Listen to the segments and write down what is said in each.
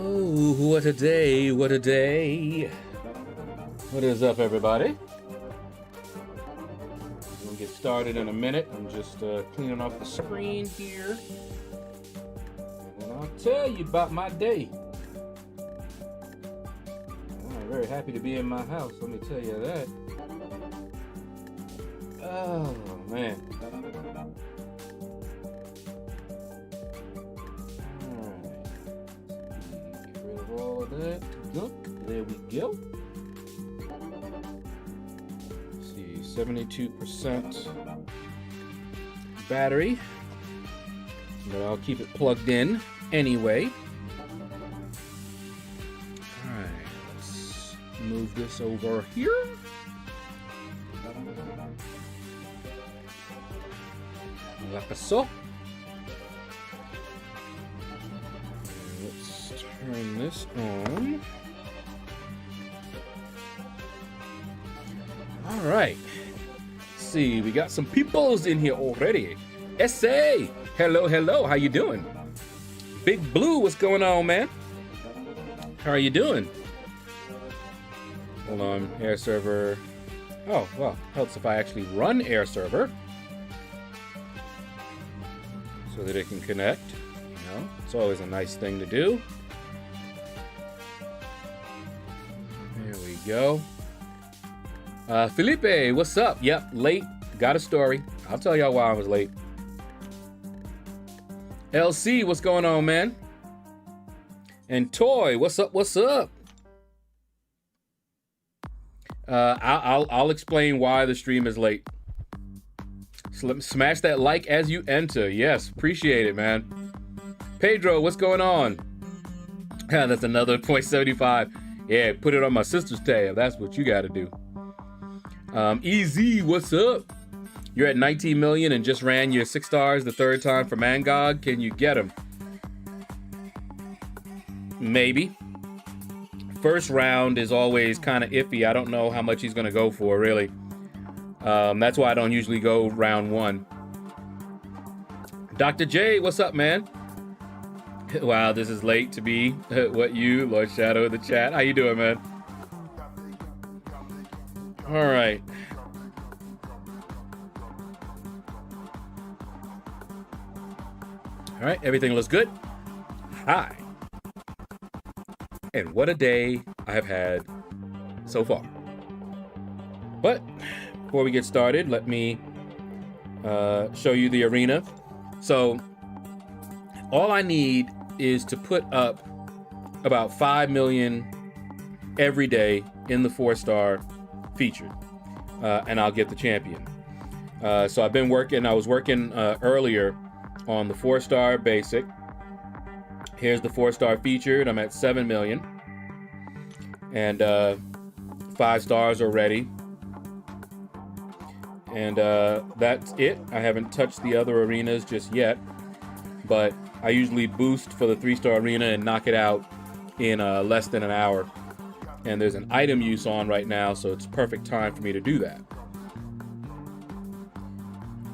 Oh, what a day, what a day. What is up, everybody? We'll get started in a minute. I'm just cleaning off the screen here. And then I'll tell you about my day. I'm very happy to be in my house, let me tell you that. Oh, man. All that gunk. There we go. Let's see, 72% battery, but I'll keep it plugged in anyway. All right, let's move this over here. Like so. Turn this on. All right. Let's see, we got some peoples in here already. SA, hello, hello. How you doing? Big Blue, what's going on, man? How are you doing? Hold on, air server. Oh, well, helps if I actually run air server so that it can connect. You know, it's always a nice thing to do. There we go. Felipe, what's up? Yep, late. Got a story. I'll tell y'all why I was late. LC, what's going on, man? And Toy, what's up? What's up? I'll explain why the stream is late. Smash that like as you enter. Yes, appreciate it, man. Pedro, what's going on? That's another 0.75. Yeah, put it on my sister's tab. That's what you got to do. EZ, what's up? You're at 19 million and just ran your 6 stars the third time for Mangog. Can you get him? Maybe. First round is always kind of iffy. I don't know how much he's going to go for, really. That's why I don't usually go round 1. Dr. J, what's up, man? Wow, this is late to be what you, LordShaedow in the chat. How you doing, man? All right. All right, everything looks good. Hi. And what a day I have had so far. But before we get started, let me show you the arena. So all I need is to put up about 5 million every day in the 4-star featured, and I'll get the champion. So I've been working, I was working earlier on the 4-star basic. Here's the 4-star featured. I'm at 7 million. And 5 stars already. And that's it. I haven't touched the other arenas just yet. But I usually boost for the 3-star arena and knock it out in less than an hour. And there's an item use on right now, so it's perfect time for me to do that.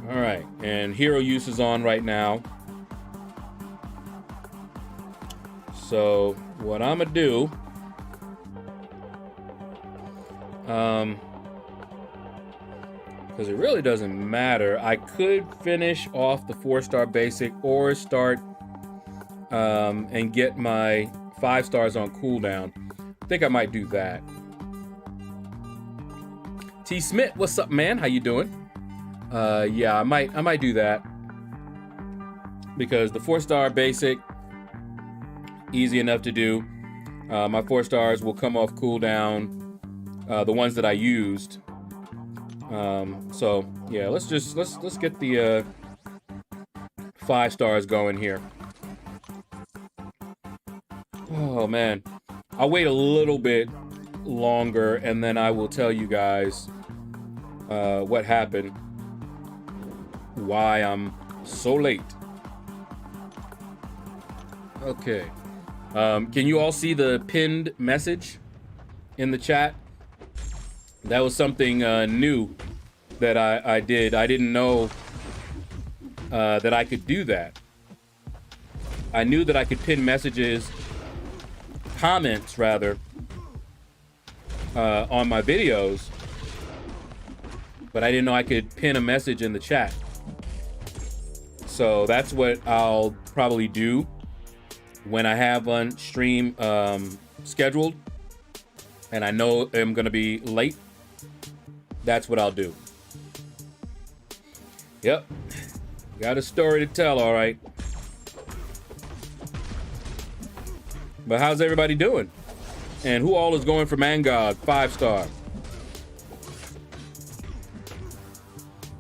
All right, and hero use is on right now. So what I'm gonna do, because it really doesn't matter, I could finish off the 4-star basic or start and get my 5 stars on cooldown. I think I might do that. T Smith, what's up, man? How you doing? Yeah, I might do that because the 4-star basic, easy enough to do. My 4 stars will come off cooldown, the ones that I used. So yeah, let's get the 5 stars going here. Oh man, I'll wait a little bit longer and then I will tell you guys what happened, why I'm so late. Okay. Can you all see the pinned message in the chat? That was something new that I did. I didn't know that I could do that. I knew that I could pin messages comments rather, on my videos, but I didn't know I could pin a message in the chat. So that's what I'll probably do when I have one stream scheduled and I know I'm gonna be late. That's what I'll do. Yep, got a story to tell, all right. But how's everybody doing? And who all is going for Mangog 5-star?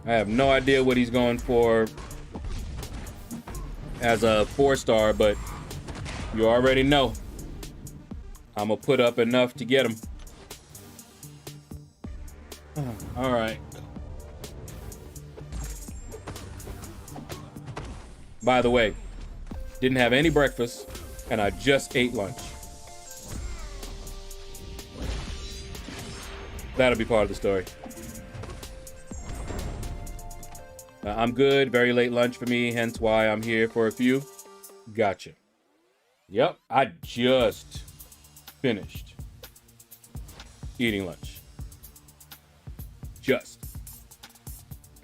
I have no idea what he's going for as a 4-star, but you already know I'm gonna put up enough to get him. All right. By the way, didn't have any breakfast and I just ate lunch. That'll be part of the story. I'm good. Very late lunch for me, hence why I'm here for a few. Gotcha. Yep, I just finished eating lunch. Just.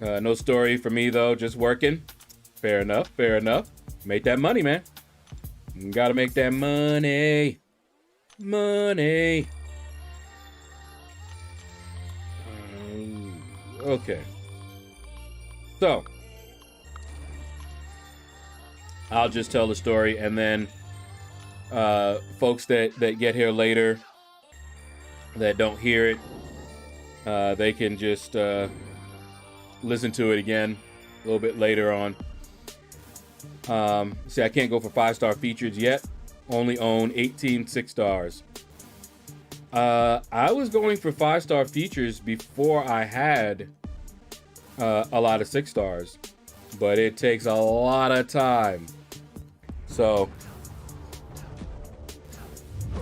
No story for me though, just working. Fair enough, fair enough. Make that money, man. You gotta make that money. Money. Okay. So, I'll just tell the story, and then folks that get here later that don't hear it, they can just listen to it again a little bit later on. See, I can't go for 5-star features yet. Only own 18 6-stars. I was going for 5-star features before I had a lot of 6-stars, but it takes a lot of time. So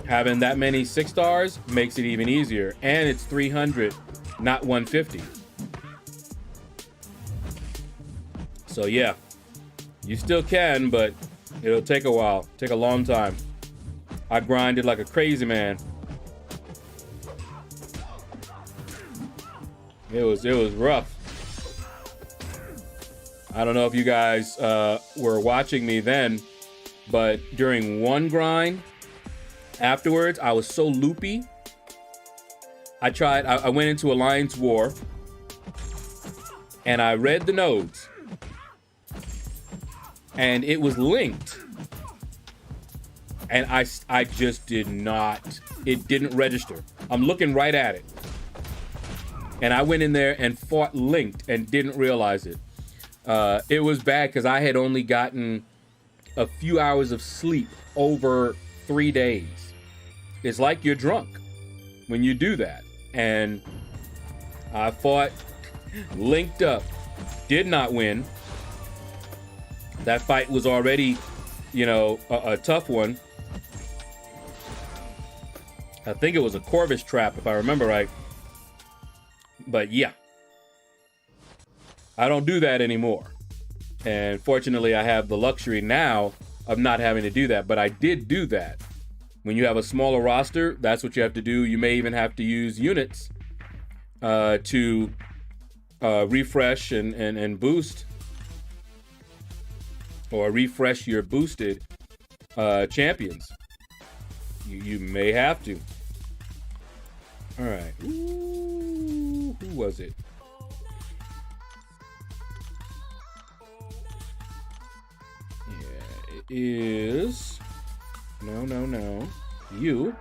having that many 6-stars makes it even easier, and it's 300, not 150. So yeah, you still can, but it'll take a while, take a long time. I grinded like a crazy man. It was rough. I don't know if you guys were watching me then, but during one grind, afterwards, I was so loopy. I went into Alliance War, and I read the nodes, and it was linked. And I just did not, it didn't register. I'm looking right at it. And I went in there and fought linked and didn't realize it. It was bad because I had only gotten a few hours of sleep over 3 days. It's like you're drunk when you do that. And I fought linked up, did not win. That fight was already, you know, a tough one. I think it was a Corvus trap, if I remember right. But yeah, I don't do that anymore. And fortunately, I have the luxury now of not having to do that. But I did do that. When you have a smaller roster, that's what you have to do. You may even have to use units to refresh and boost, or refresh your boosted champions. You may have to. All right. Ooh, who was it? Yeah, it is. No. You.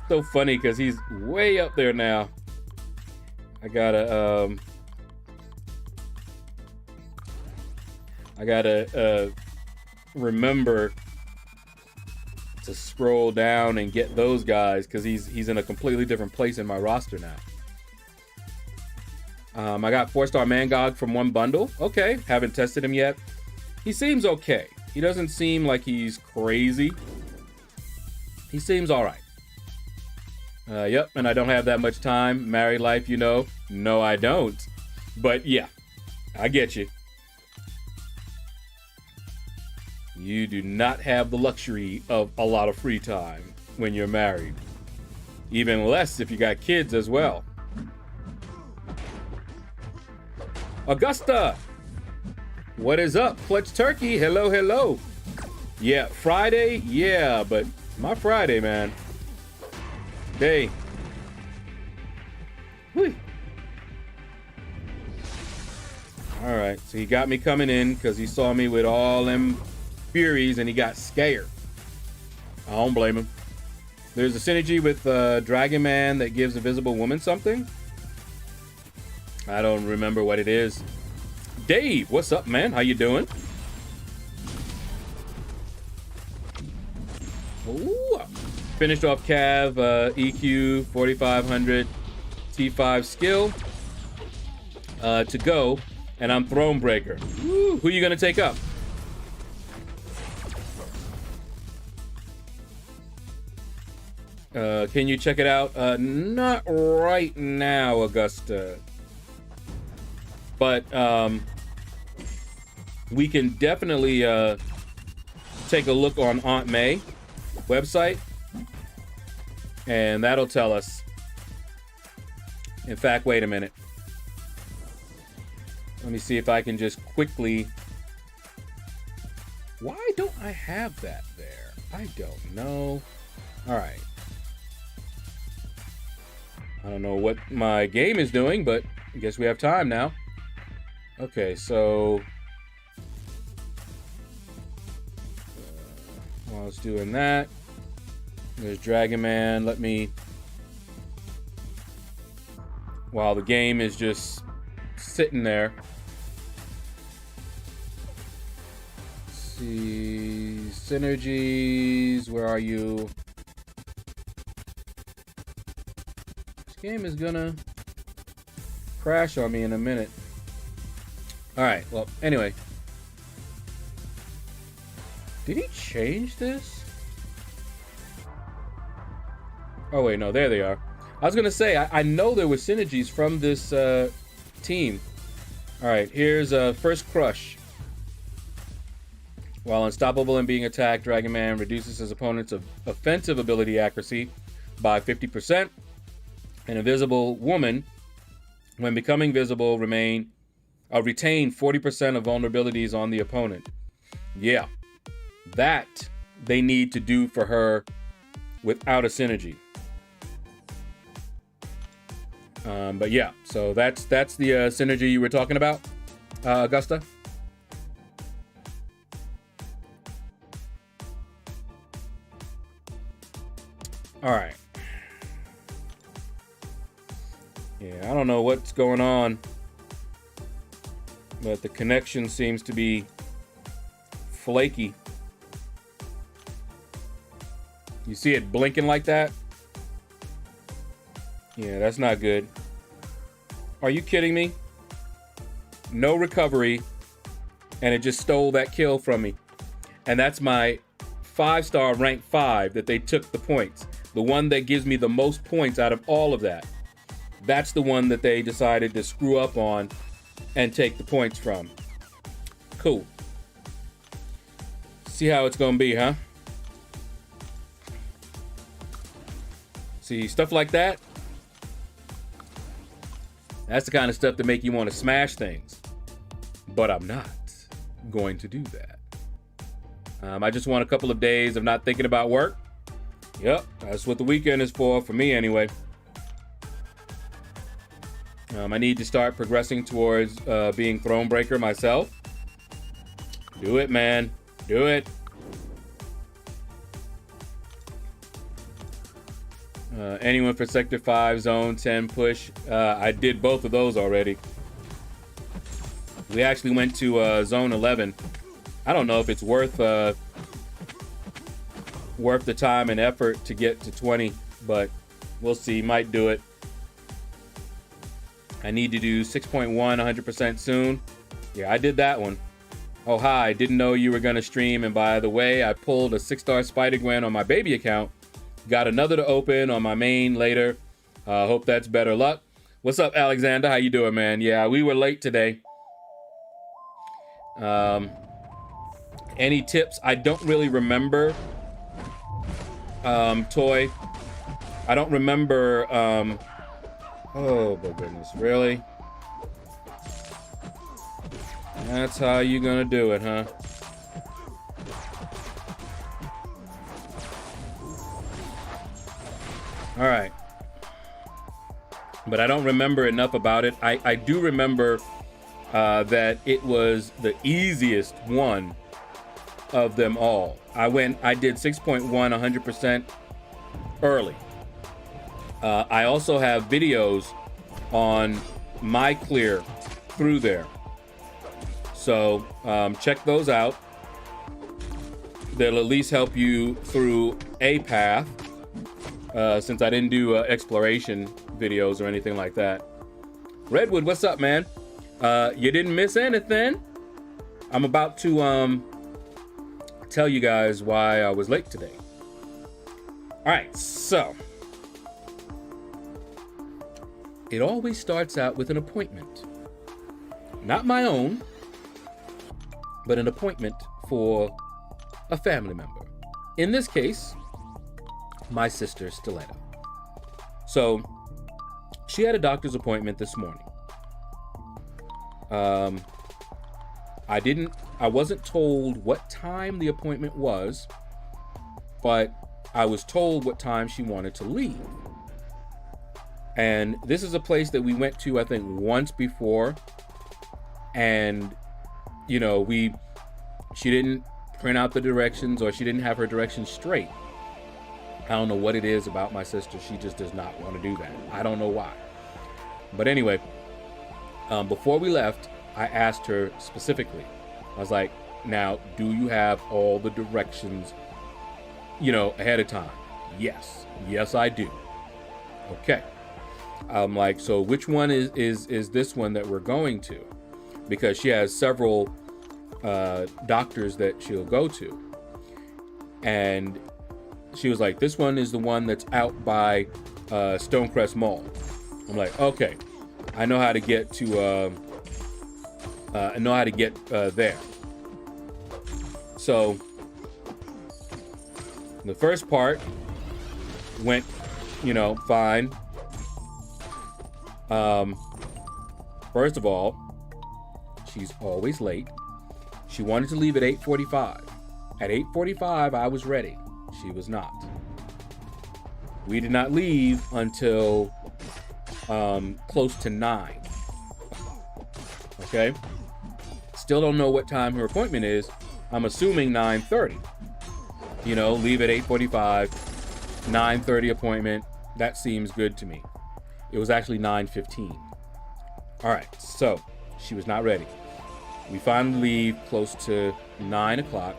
So funny because he's way up there now. I gotta remember to scroll down and get those guys because he's in a completely different place in my roster now. I got 4-star Mangog from one bundle. Okay, haven't tested him yet. He seems okay. He doesn't seem like he's crazy. He seems all right. Yep, and I don't have that much time. Married life, you know. No, I don't. But yeah, I get you. You do not have the luxury of a lot of free time. when you're married. Even less if you got kids as well. Augusta, what is up? Fletch Turkey, hello, hello. Yeah, Friday, yeah, but my Friday, man. Hey. Whew. All right, so he got me coming in because he saw me with all them furies and he got scared. I don't blame him. There's a synergy with Dragon Man that gives a visible woman something. I don't remember what it is. Dave, what's up, man? How you doing? Ooh. Finished off Cav, EQ, 4500, T5 skill to go, and I'm Thronebreaker. Woo. Who you gonna take up? Can you check it out? Not right now, Augusta. But we can definitely take a look on Aunt May website, and that'll tell us. In fact, wait a minute. Let me see if I can just quickly. Why don't I have that there? I don't know. All right. I don't know what my game is doing, but I guess we have time now. Okay, so while I was doing that, there's Dragon Man. Let me, while the game is just sitting there. Let's see, synergies, where are you? This game is gonna crash on me in a minute. All right, well, anyway. Did he change this? Oh, wait, no, there they are. I was going to say, I know there were synergies from this team. All right, here's First Crush. While unstoppable and being attacked, Dragon Man reduces his opponent's offensive ability accuracy by 50%. An invisible woman, when becoming visible, retain 40% of vulnerabilities on the opponent. Yeah, that they need to do for her without a synergy. But yeah, so that's the synergy you were talking about, Augusta. All right. Yeah, I don't know what's going on, but the connection seems to be flaky. You see it blinking like that? Yeah, that's not good. Are you kidding me? No recovery, and it just stole that kill from me. And that's my 5-star rank 5 that they took the points. The one that gives me the most points out of all of that. That's the one that they decided to screw up on and take the points from. Cool. See how it's gonna be, huh? See, stuff like that. That's the kind of stuff that make you want to smash things. But I'm not going to do that. I just want a couple of days of not thinking about work. Yep, that's what the weekend is for me anyway. I need to start progressing towards being Thronebreaker myself. Do it, man. Do it. Anyone for Sector 5, Zone 10 push? I did both of those already. We actually went to Zone 11. I don't know if it's worth the time and effort to get to 20, but we'll see. Might do it. I need to do 6.1 100% soon. Yeah, I did that one. Oh, hi. Didn't know you were going to stream. And by the way, I pulled a 6-star Spider-Gwen on my baby account. Got another to open on my main later. Hope that's better luck. What's up, Alexander? How you doing, man? Yeah, we were late today. Any tips? I don't really remember toy. I don't remember. Oh my goodness, really? That's how you gonna do it, huh? All right. But I don't remember enough about it. I do remember that it was the easiest one of them all. I did 6.1 100% early. I also have videos on my clear through there. So check those out. They'll at least help you through a path, since I didn't do exploration videos or anything like that. Redwood, what's up, man? You didn't miss anything. I'm about to tell you guys why I was late today. All right, so it always starts out with an appointment. Not my own, but an appointment for a family member. In this case, my sister Stiletto. So she had a doctor's appointment this morning. I wasn't told what time the appointment was, but I was told what time she wanted to leave. And this is a place that we went to, I think, once before. And, you know, she didn't print out the directions, or she didn't have her directions straight. I don't know what it is about my sister. She just does not want to do that. I don't know why. But anyway, before we left, I asked her specifically. I was like, now, do you have all the directions, you know, ahead of time? Yes. Yes, I do. Okay. I'm like, so which one is this one that we're going to? Because she has several doctors that she'll go to. And she was like, this one is the one that's out by Stonecrest Mall. I'm like, okay, I know how to get to there. So the first part went, you know, fine. First of all, she's always late. She wanted to leave at 8:45. At 8:45, I was ready. She was not. We did not leave until close to 9. Okay? Still don't know what time her appointment is. I'm assuming 9:30. You know, leave at 8:45, 9:30 appointment. That seems good to me. It was actually 9:15. All right, so she was not ready. We finally leave close to 9 o'clock.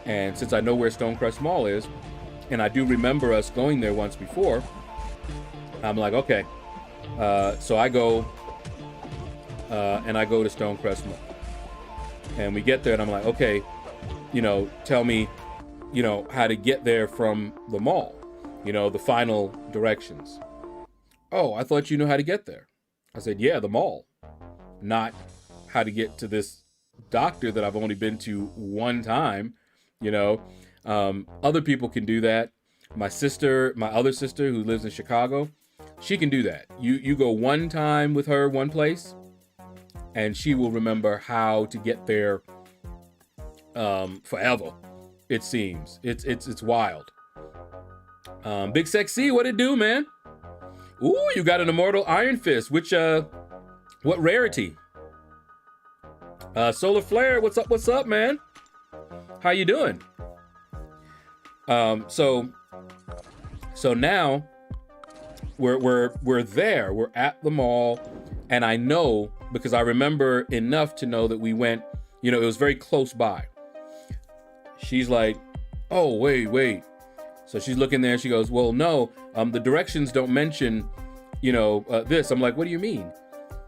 And since I know where Stonecrest Mall is, and I do remember us going there once before, I'm like, okay. So I go, and I go to Stonecrest Mall. And we get there, and I'm like, okay, you know, tell me, you know, how to get there from the mall. You know, the final directions. Oh, I thought you knew how to get there. I said, yeah, the mall. Not how to get to this doctor that I've only been to one time. You know, other people can do that. My other sister who lives in Chicago, she can do that. You go one time with her one place, and she will remember how to get there forever. It seems. It's wild. Big Sexy, what it do, man? Ooh, you got an Immortal Iron Fist. Which what rarity? Solar Flare, what's up, man? How you doing? So now we're there. We're at the mall, and I know because I remember enough to know that we went. You know, it was very close by. She's like, "Oh, wait." So she's looking there. She goes, "Well, no. The directions don't mention, you know, this." I'm like, "What do you mean?"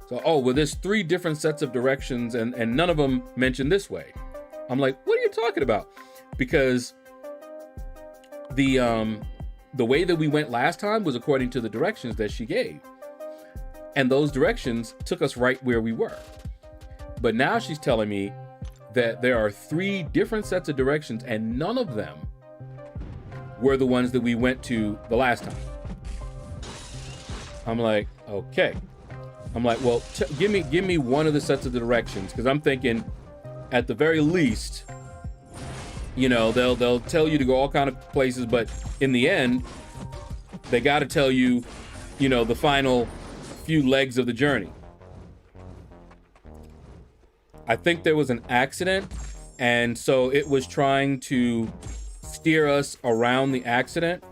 So, "Oh, well, there's 3 different sets of directions, and none of them mention this way." I'm like, "What are you talking about?" Because the way that we went last time was according to the directions that she gave. And those directions took us right where we were. But now she's telling me that there are 3 different sets of directions, and none of them were the ones that we went to the last time. I'm like, okay. I'm like, well, give me one of the sets of directions, because I'm thinking, at the very least, you know, they'll tell you to go all kind of places, but in the end, they got to tell you, you know, the final few legs of the journey. I think there was an accident, and so it was trying to steer us around the accident.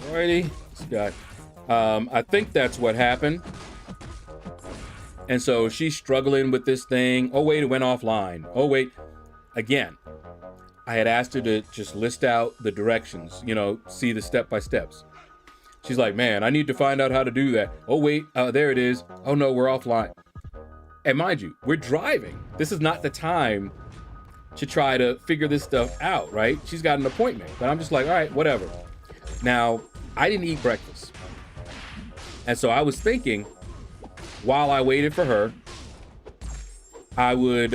Alrighty, this guy. I think that's what happened. And so she's struggling with this thing. Oh wait, it went offline. Oh wait, again, I had asked her to just list out the directions, you know, see the step-by-steps. She's like, man, I need to find out how to do that. Oh wait, there it is. Oh no, we're offline. And mind you, we're driving. This is not the time to try to figure this stuff out, right? She's got an appointment, but I'm just like, all right, whatever. Now, I didn't eat breakfast. And so I was thinking, while I waited for her, I would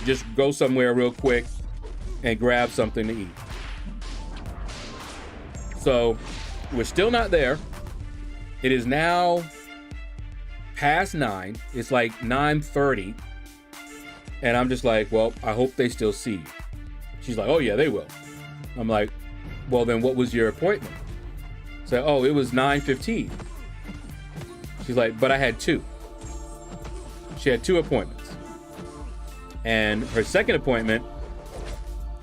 just go somewhere real quick and grab something to eat. So we're still not there. It is now past 9. It's like 9:30. And I'm just like, well, I hope they still see you. She's like, oh yeah, they will. I'm like, well, then what was your appointment? So, oh, it was 9:15. She's like, but I had 2. She had 2 appointments. And her second appointment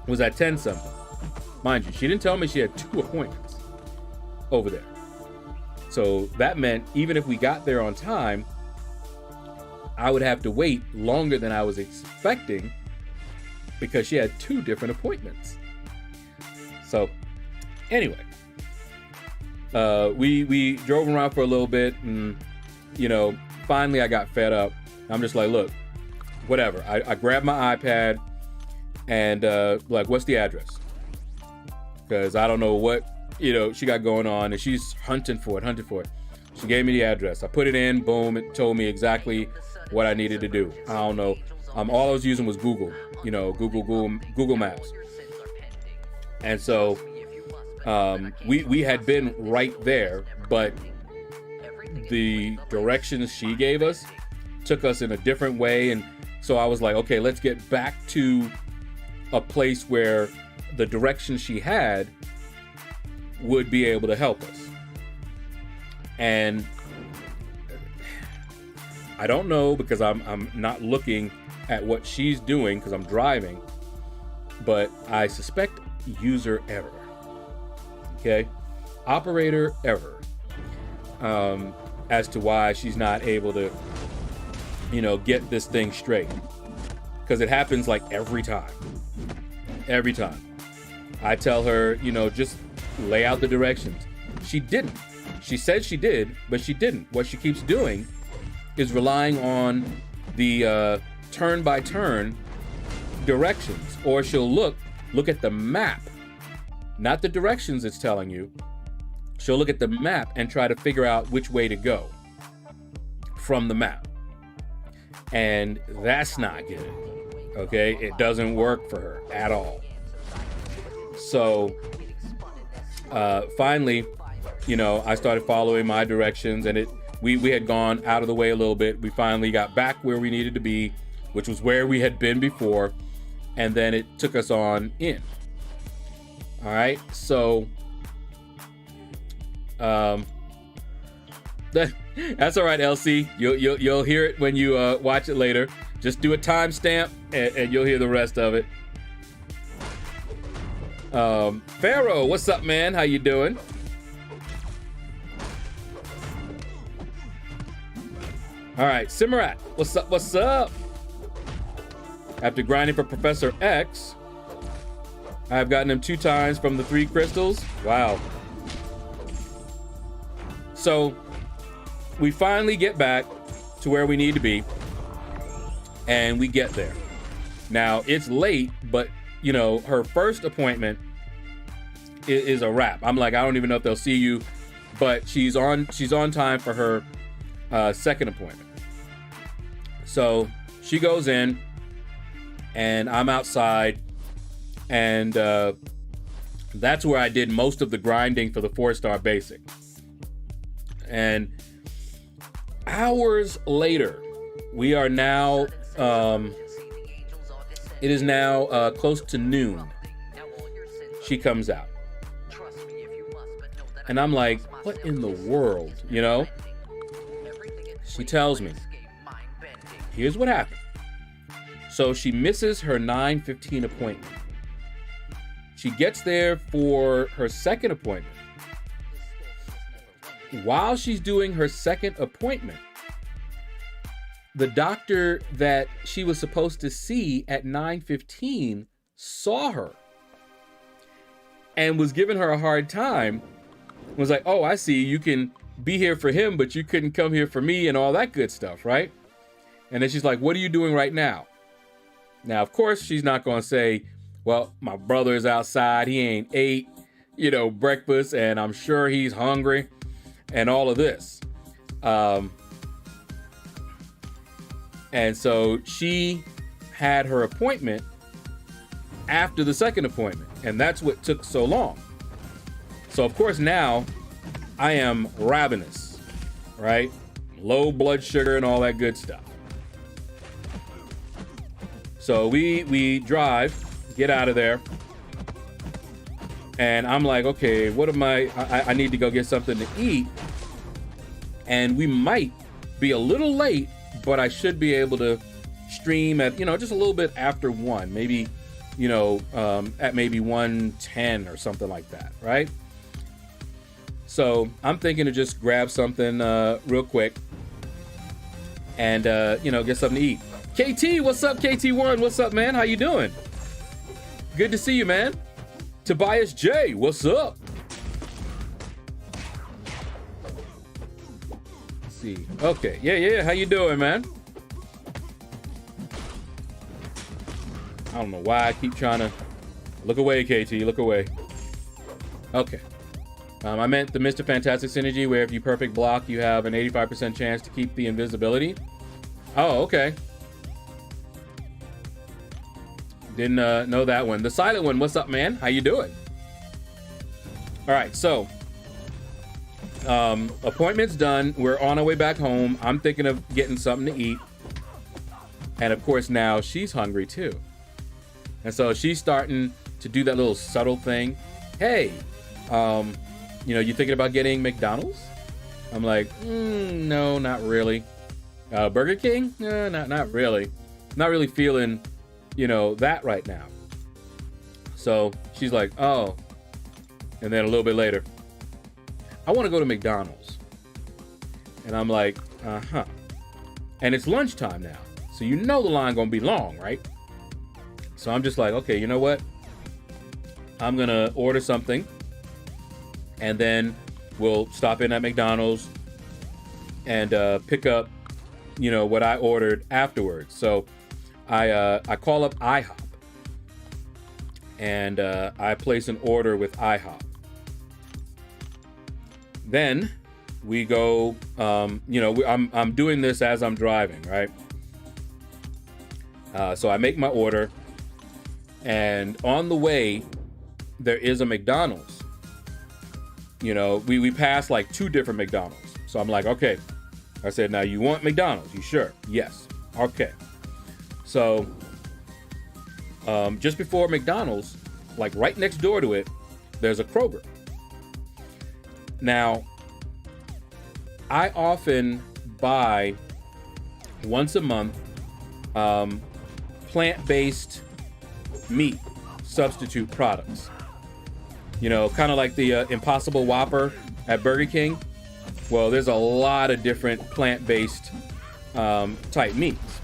was at 10 something. Mind you, she didn't tell me she had 2 appointments over there. So that meant even if we got there on time, I would have to wait longer than I was expecting because she had 2 different appointments. So anyway, we drove around for a little bit, and you know, finally I got fed up. I'm just like, look, whatever. I grabbed my iPad and like, what's the address? Because I don't know what, you know, she got going on, and she's hunting for it. She gave me the address. I put it in, boom, it told me exactly what I needed to do. I don't know. All I was using was Google, you know, Google Maps. And so we had been right there, but the directions she gave us took us in a different way. And so I was like, okay, let's get back to a place where the directions she had would be able to help us. And I don't know, because I'm not looking at what she's doing because I'm driving, but I suspect user error. Okay, operator error, as to why she's not able to, you know, get this thing straight, because it happens like every time. I tell her, you know, just lay out the directions. She didn't. She said she did, but she didn't. What she keeps doing is relying on the turn-by-turn directions, or she'll look at the map, not the directions it's telling you. She'll look at the map and try to figure out which way to go from the map. And that's not good. Okay? It doesn't work for her at all. So finally, you know, I started following my directions, and we had gone out of the way a little bit. We finally got back where we needed to be, which was where we had been before, and then it took us on in. All right, so that's all right, LC. You'll hear it when you watch it later. Just do a timestamp, and you'll hear the rest of it. Pharaoh, what's up, man? How you doing? All right, Simmerat, what's up? What's up? After grinding for Professor X, I've gotten him 2 times from the 3 crystals. Wow. So we finally get back to where we need to be, and we get there. Now it's late, but you know, her first appointment is a wrap. I'm like, I don't even know if they'll see you, but she's on time for her second appointment. So she goes in, and I'm outside, and that's where I did most of the grinding for the 4-star basic. And hours later, we are now, it is now close to noon. She comes out. And I'm like, what in the world, you know? She tells me, here's what happened. So she misses her 9:15 appointment. She gets there for her second appointment. While she's doing her second appointment, the doctor that she was supposed to see at 9:15 saw her and was giving her a hard time. Was like, oh, I see, you can be here for him, but you couldn't come here for me and all that good stuff, right? And then she's like, what are you doing right now? Now, of course, she's not going to say, well, my brother's outside, he ain't ate, you know, breakfast, and I'm sure he's hungry, and all of this. And so she had her appointment after the second appointment, and that's what took so long. So, of course, now I am ravenous, right? Low blood sugar and all that good stuff. So we drive, get out of there, and I'm like, okay, what am I need to go get something to eat, and we might be a little late, but I should be able to stream at, you know, just a little bit after 1, maybe, you know, at maybe 1:10 or something like that, right? So I'm thinking to just grab something real quick and, you know, get something to eat. KT, what's up, KT1? What's up, man? How you doing? Good to see you, man. Tobias J, what's up? Let's see. Okay, yeah. How you doing, man? I don't know why I keep trying to... Look away, KT, look away. Okay. I meant the Mr. Fantastic synergy, where if you perfect block, you have an 85% chance to keep the invisibility. Oh, okay. Didn't know that one. The silent one, what's up, man? How you doing? All right, so appointment's done. We're on our way back home. I'm thinking of getting something to eat. And of course, now she's hungry too. And so she's starting to do that little subtle thing. Hey, you know, you thinking about getting McDonald's? I'm like, no, not really. Burger King? Not really. Not really feeling, you know, that right now. So she's like, oh. And then a little bit later, I want to go to McDonald's. And I'm like, uh-huh. And it's lunchtime now. So you know the line gonna be long, right? So I'm just like, okay, you know what? I'm gonna order something, and then we'll stop in at McDonald's and pick up, you know, what I ordered afterwards. So I call up IHOP, and I place an order with IHOP. Then we go, you know, I'm doing this as I'm driving, right? So I make my order, and on the way, there is a McDonald's. You know, we passed like 2 different McDonald's. So I'm like, okay. I said, now you want McDonald's? You sure? Yes. Okay. So just before McDonald's, like right next door to it, there's a Kroger. Now, I often buy once a month plant-based meat substitute products. You know, kind of like the Impossible Whopper at Burger King. Well, there's a lot of different plant-based type meats.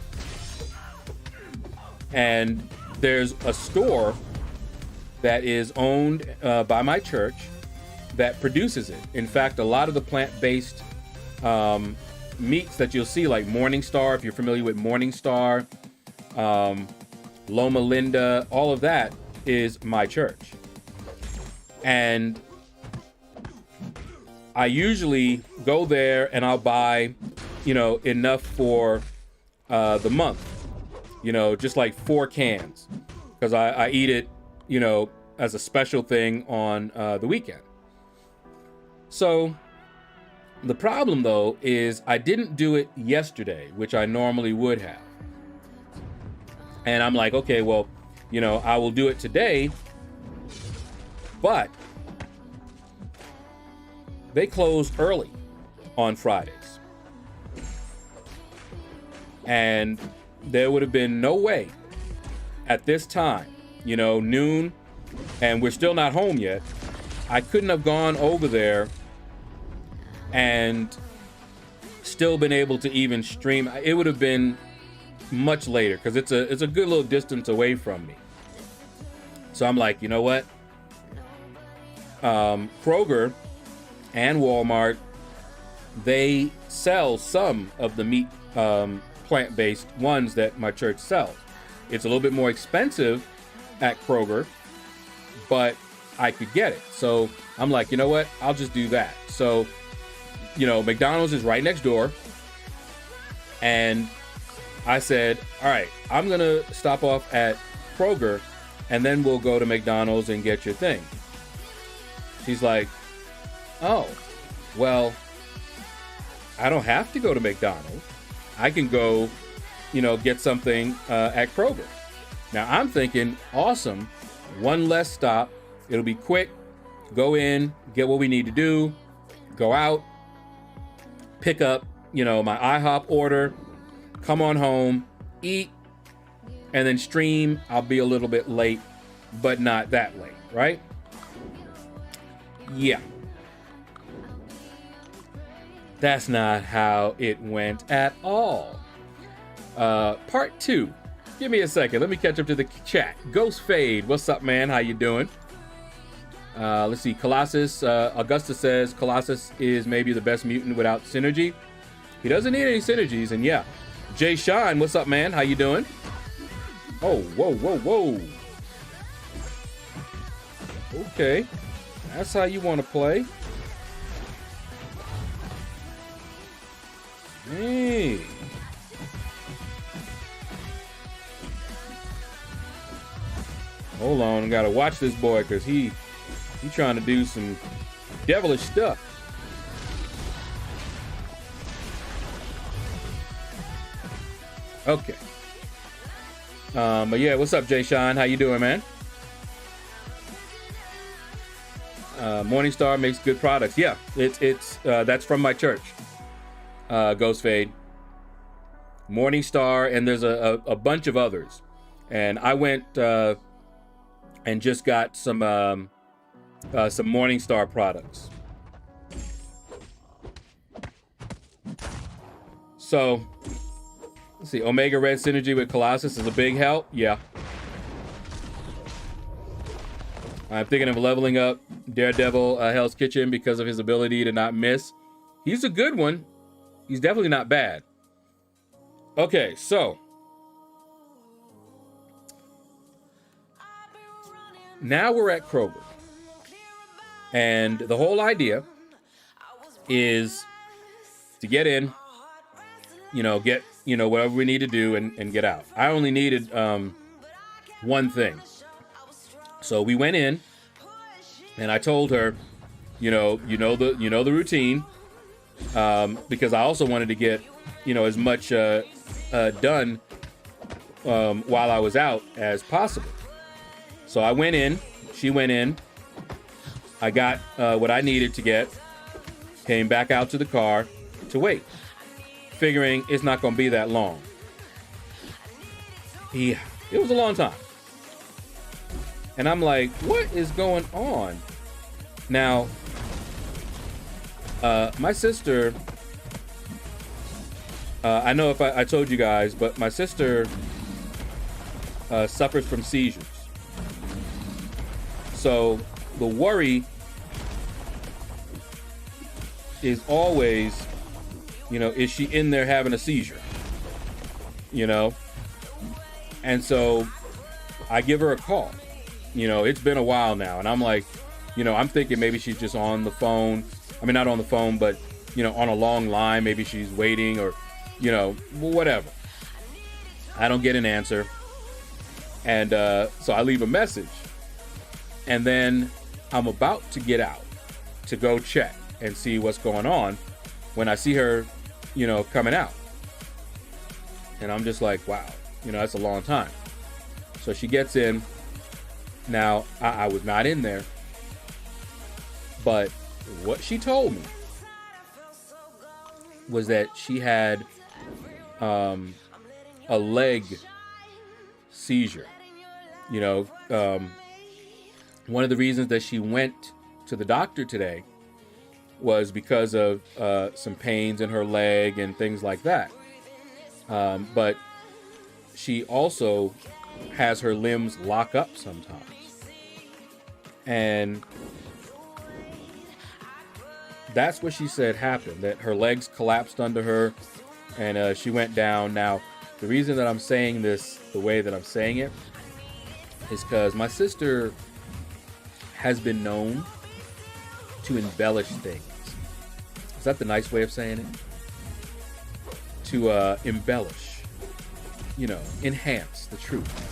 And there's a store that is owned by my church that produces it. In fact, a lot of the plant-based meats that you'll see, like Morningstar, if you're familiar with Morningstar, Loma Linda, all of that is my church. And I usually go there and I'll buy, you know, enough for the month. you know, just like 4 cans, because I eat it, you know, as a special thing on the weekend. So the problem though is I didn't do it yesterday, which I normally would have. And I'm like, okay, well, you know, I will do it today, but they close early on Fridays. And there would have been no way at this time, you know, noon, and we're still not home yet. I couldn't have gone over there and still been able to even stream. It would have been much later because it's a good little distance away from me. So I'm like, you know what? Kroger and Walmart, they sell some of the meat plant-based ones that my church sells. It's a little bit more expensive at Kroger, but I could get it. So I'm like, you know what? I'll just do that. So, you know, McDonald's is right next door. And I said, all right, I'm going to stop off at Kroger and then we'll go to McDonald's and get your thing. She's like, oh, well, I don't have to go to McDonald's. I can go, you know, get something at Kroger. Now I'm thinking, awesome, one less stop. It'll be quick. Go in, get what we need to do, go out, pick up, you know, my IHOP order, come on home, eat, and then stream. I'll be a little bit late, but not that late, right? Yeah. That's not how it went at all. Part 2. Give me a second. Let me catch up to the chat. Ghost Fade, what's up, man? How you doing? Let's see. Colossus. Augusta says Colossus is maybe the best mutant without synergy. He doesn't need any synergies, and yeah. Jay Shine, what's up, man? How you doing? Oh, whoa, whoa, whoa. Okay. That's how you want to play. Hey. Hold on, I gotta watch this boy because he trying to do some devilish stuff. Okay. But yeah, what's up, Jay Shine? How you doing, man? Morningstar makes good products. Yeah, it's that's from my church. Ghost Fade, Morningstar, and there's a bunch of others. And I went and just got some Morningstar products. So let's see. Omega Red synergy with Colossus is a big help. Yeah. I'm thinking of leveling up Daredevil Hell's Kitchen because of his ability to not miss. He's a good one. He's definitely not bad. Okay, so now we're at Kroger. And the whole idea is to get in, you know, get, you know, whatever we need to do and get out. I only needed one thing. So we went in and I told her, you know the routine. Because I also wanted to get, you know, as much done while I was out as possible. So I went in, she went in, I got what I needed to get, came back out to the car to wait, figuring it's not going to be that long. Yeah, it was a long time. And I'm like, what is going on? Now, my sister, I know if I told you guys, but my sister suffers from seizures. So the worry is always, you know, is she in there having a seizure? You know? And so I give her a call. You know, it's been a while now. And I'm like, you know, I'm thinking maybe she's just on the phone. I mean, not on the phone, but, you know, on a long line. Maybe she's waiting or, you know, whatever. I don't get an answer. And so I leave a message. And then I'm about to get out to go check and see what's going on when I see her, coming out. And I'm just like, wow, that's a long time. So she gets in. Now, I was not in there. But what she told me was that she had a leg seizure. One of the reasons that she went to the doctor today was because of some pains in her leg and things like that. But she also has her limbs lock up sometimes. And that's what she said happened, that her legs collapsed under her and she went down. Now, the reason that I'm saying this the way that I'm saying it is because my sister has been known to embellish things. Is that the nice way of saying it? To embellish, enhance the truth.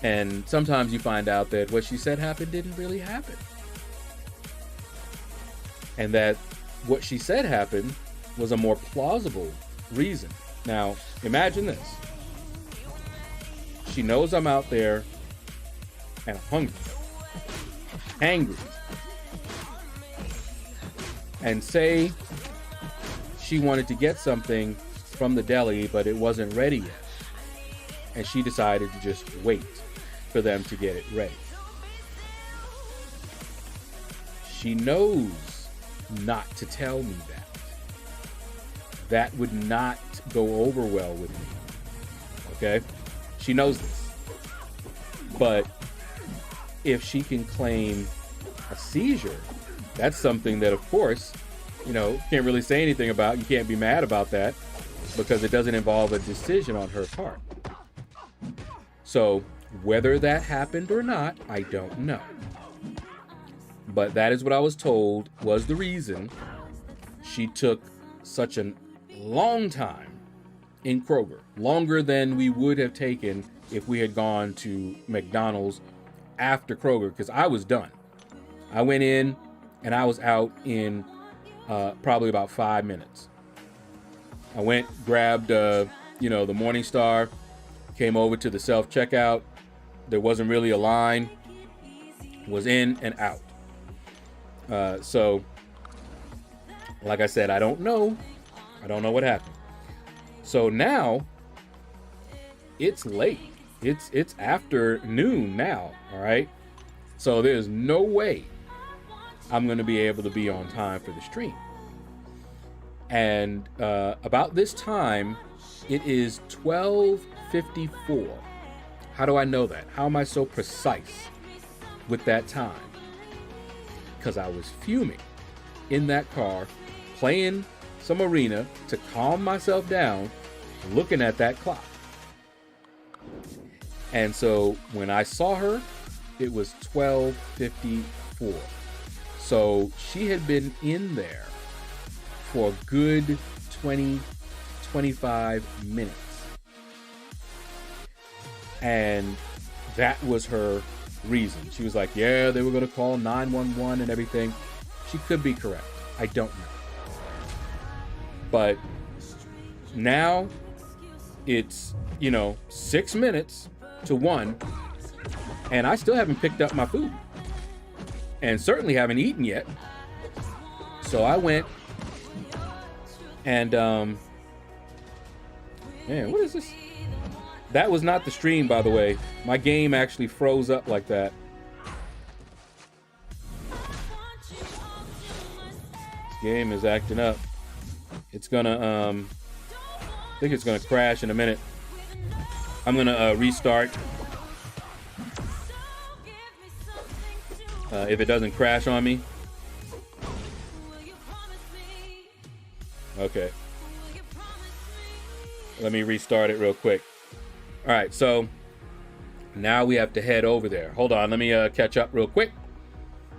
And sometimes you find out that what she said happened didn't really happen. And that what she said happened was a more plausible reason. Now, imagine this. She knows I'm out there and I'm angry. And say she wanted to get something from the deli, but it wasn't ready yet. And she decided to just wait for them to get it ready. She knows not to tell me that. That would not go over well with me. Okay? She knows this. But if she can claim a seizure, that's something that, of course, can't really say anything about. You can't be mad about that because it doesn't involve a decision on her part. So whether that happened or not, I don't know. But that is what I was told was the reason she took such a long time in Kroger. Longer than we would have taken if we had gone to McDonald's after Kroger, because I was done. I went in and I was out in probably about 5 minutes. I went, grabbed, the Morning Star, came over to the self-checkout. There wasn't really a line. Was in and out. So, like I said, I don't know. I don't know what happened. So now, it's late. It's afternoon now, all right? So there's no way I'm going to be able to be on time for the stream. And about this time, it is 12:54. How do I know that? How am I so precise with that time? Because I was fuming in that car, playing some arena to calm myself down, looking at that clock. And so when I saw her, it was 12:54. So she had been in there for a good 20-25 minutes. And that was her reason. She was like, yeah, they were going to call 911 and everything. She could be correct. I don't know. But now it's, 6 minutes to 1, and I still haven't picked up my food. And certainly haven't eaten yet. So I went and, man, what is this? That was not the stream, by the way. My game actually froze up like that. This game is acting up. It's gonna, I think it's gonna crash in a minute. I'm gonna restart. If it doesn't crash on me. Okay. Let me restart it real quick. All right, so now we have to head over there. Hold on, let me catch up real quick.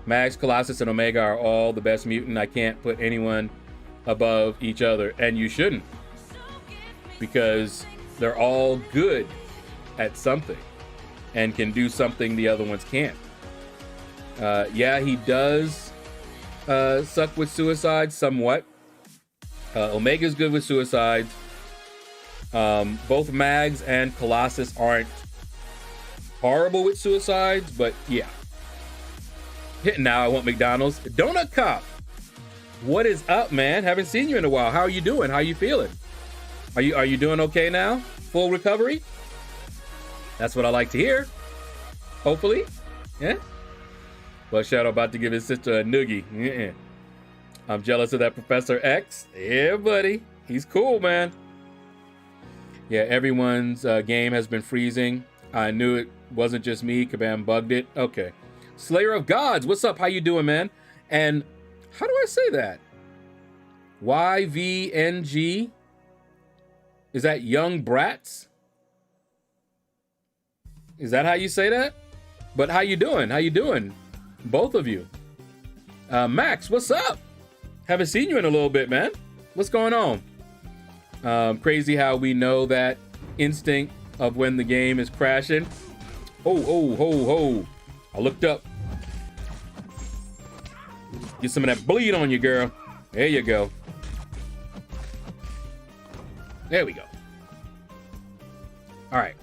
Max, Colossus, and Omega are all the best mutant. I can't put anyone above each other, and you shouldn't. because they're all good at something and can do something the other ones can't. Yeah, he does suck with suicides somewhat. Omega's good with suicides. Both Mags and Colossus aren't horrible with suicides, but yeah. Now I want McDonald's. Donut Cop, what is up, man? Haven't seen you in a while. How are you doing? How are you feeling? Are you doing okay now? Full recovery? That's what I like to hear. Hopefully. Yeah. Well, Shaedow about to give his sister a noogie. I'm jealous of that Professor X. Yeah, buddy. He's cool, man. Yeah, everyone's game has been freezing. I knew it wasn't just me. Kabam bugged it. Okay. Slayer of Gods, what's up? How you doing, man? And how do I say that? YVNG? Is that Young Brats? Is that how you say that? But how you doing? How you doing? Both of you. Max, what's up? Haven't seen you in a little bit, man. What's going on? Crazy how we know that instinct of when the game is crashing. Oh. I looked up. Get some of that bleed on you, girl. There you go. There we go. All right.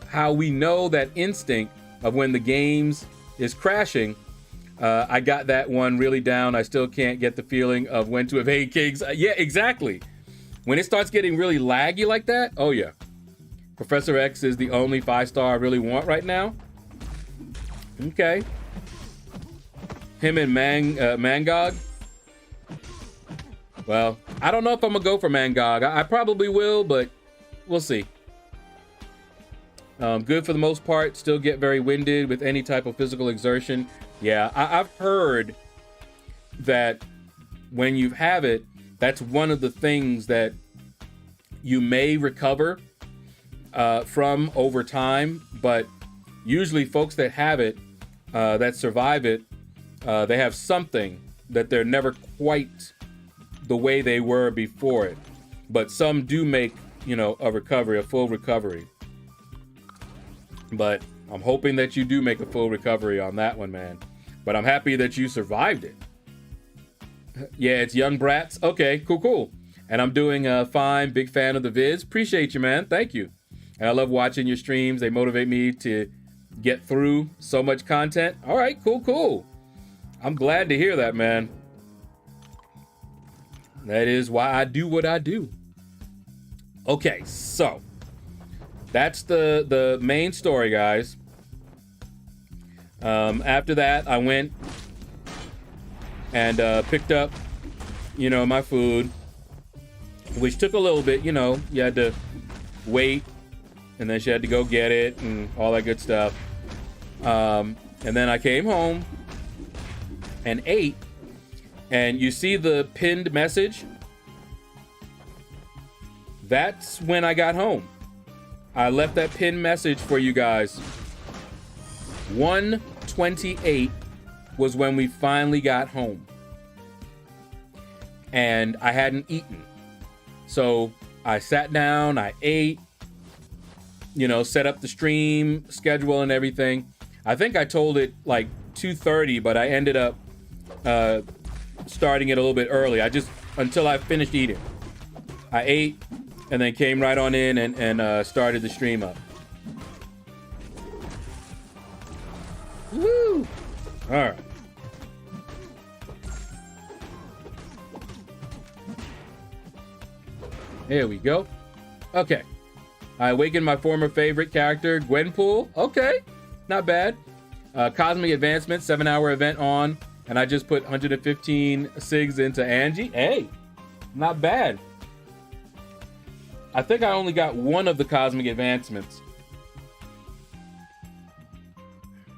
How we know that instinct of when the games is crashing. I got that one really down. I still can't get the feeling of when to evade kings. Yeah, exactly. When it starts getting really laggy like that, oh yeah. Professor X is the only 5-star I really want right now. Okay. Him and Mangog. Well, I don't know if I'm gonna go for Mangog. I probably will, but we'll see. Good for the most part. Still get very winded with any type of physical exertion. Yeah, I've heard that when you have it, that's one of the things that you may recover from over time. But usually folks that have it, that survive it, they have something that they're never quite the way they were before it. But some do make, a recovery, a full recovery. But I'm hoping that you do make a full recovery on that one, man. But I'm happy that you survived it. Yeah, it's Young Brats. Okay, cool. And I'm doing fine. Big fan of the vids. Appreciate you, man. Thank you. And I love watching your streams. They motivate me to get through so much content. All right, cool. I'm glad to hear that, man. That is why I do what I do. Okay, so that's the main story, guys. After that, I went and picked up, my food, which took a little bit. You had to wait, and then she had to go get it and all that good stuff. And then I came home and ate, and you see the pinned message? That's when I got home. I left that pinned message for you guys. 1:28 was when we finally got home. And I hadn't eaten. So I sat down, I ate, set up the stream schedule and everything. I think I told it like 2:30, but I ended up starting it a little bit early. Until I finished eating. I ate and then came right on in and started the stream up. Woo! All right. There we go. Okay. I awakened my former favorite character, Gwenpool. Okay. Not bad. Cosmic Advancement, 7-hour event on. And I just put 115 SIGs into Angie. Hey, not bad. I think I only got one of the Cosmic Advancements.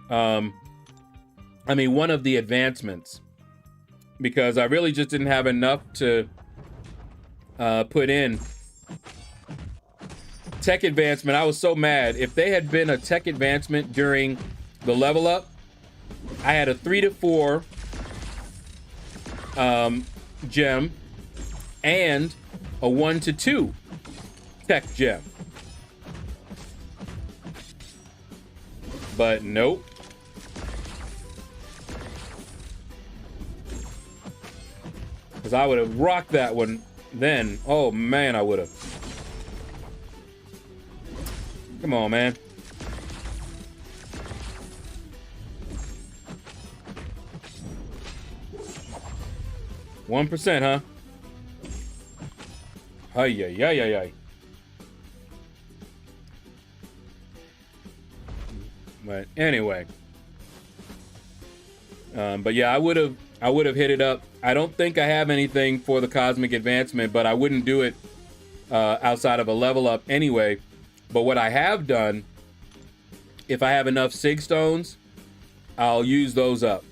One of the advancements. Because I really just didn't have enough to put in. Tech advancement, I was so mad. If they had been a tech advancement during the level up, I had a 3 to 4 gem and a 1 to 2 tech gem. But nope. Because I would have rocked that one then. Oh man, I would have. Come on, man. %, huh? Ay, ay, ay, ay, ay. But anyway. But yeah, I would have hit it up. I don't think I have anything for the Cosmic Advancement, but I wouldn't do it outside of a level up anyway. But what I have done, if I have enough Sig Stones, I'll use those up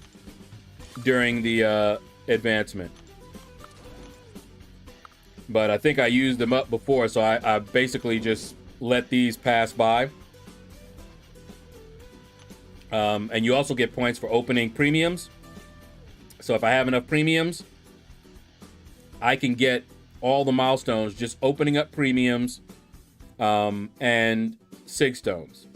during the advancement. But I think I used them up before, so I basically just let these pass by. And you also get points for opening premiums. So if I have enough premiums, I can get all the milestones just opening up premiums and Sig Stones.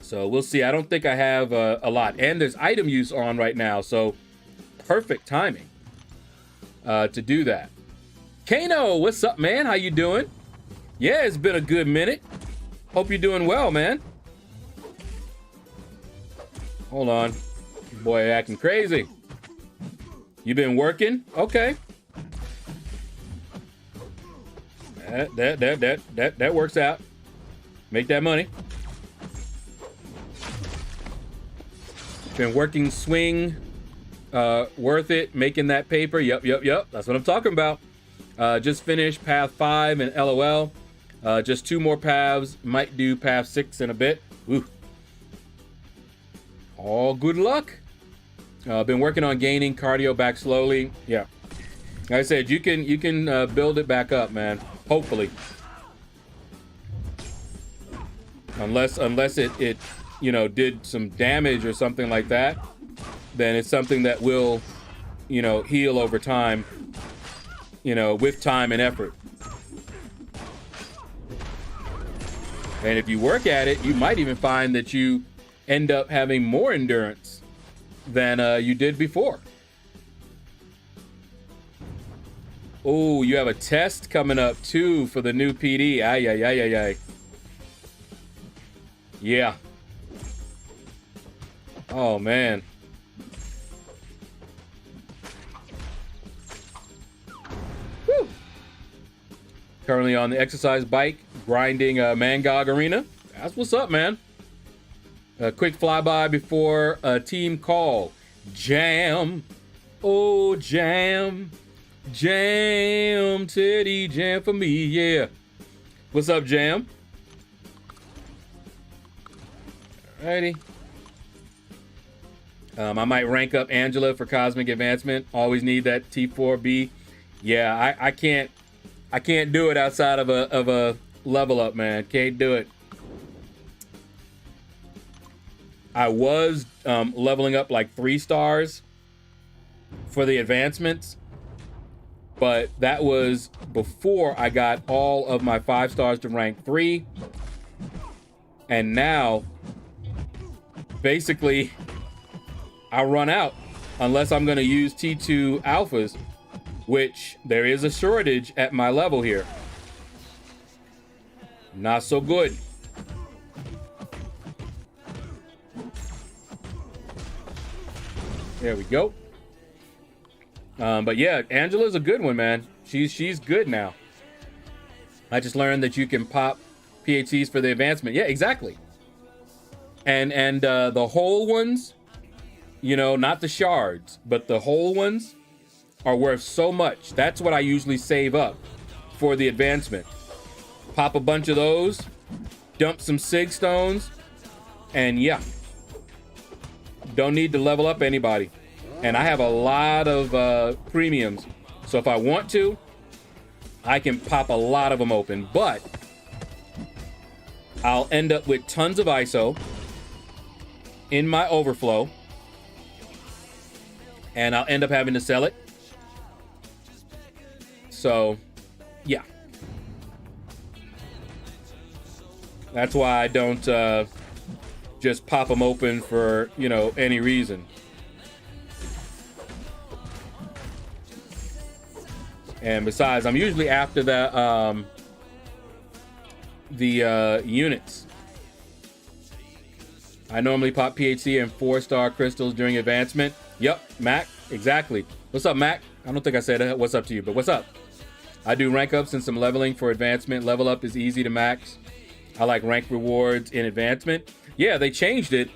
So we'll see. I don't think I have a lot. And there's item use on right now, so perfect timing to do that. Kano, what's up, man? How you doing? Yeah, it's been a good minute. Hope you're doing well, man. Hold on. Boy, acting crazy. You been working? Okay. That works out. Make that money. Been working swing. Worth it. Making that paper. Yep. That's what I'm talking about. Just finished path 5 and LOL. Just 2 more paths. Might do path 6 in a bit. Woo. All good luck. Been working on gaining cardio back slowly. Yeah. Like I said, you can build it back up, man. Hopefully. Unless it did some damage or something like that, then it's something that will, heal over time, with time and effort. And if you work at it, you might even find that you end up having more endurance than you did before. Oh, you have a test coming up too for the new PD. Ay, ay, ay, ay, ay. Yeah. Oh, man. Woo. Currently on the exercise bike, grinding Mangog Arena. That's what's up, man. A quick flyby before a team call. Jam. Oh, jam. Jam, Teddy, jam for me, yeah. What's up, Jam? Alrighty. I might rank up Angela for Cosmic Advancement. Always need that T4B. Yeah, I can't do it outside of a level up, man. Can't do it. I was leveling up like 3 stars for the advancements, but that was before I got all of my 5 stars to rank 3. And now, basically, I run out unless I'm going to use T2 alphas, which there is a shortage at my level here. Not so good. There we go. But yeah, Angela's a good one, man. She's good now. I just learned that you can pop PhDs for the advancement. Yeah, exactly. And the whole ones, not the shards, but the whole ones are worth so much. That's what I usually save up for the advancement. Pop a bunch of those, dump some Sig Stones, and yeah. Don't need to level up anybody. And I have a lot of premiums. So if I want to, I can pop a lot of them open. But I'll end up with tons of ISO in my overflow. And I'll end up having to sell it. So, yeah. That's why I don't just pop them open for, you know, any reason. And besides, I'm usually after the units. I normally pop PHC and 4-star crystals during advancement. Yep, Mac, exactly. What's up, Mac? I don't think I said what's up to you, but what's up? I do rank up since I'm leveling for advancement. Level up is easy to max. I like rank rewards in advancement. Yeah, they changed it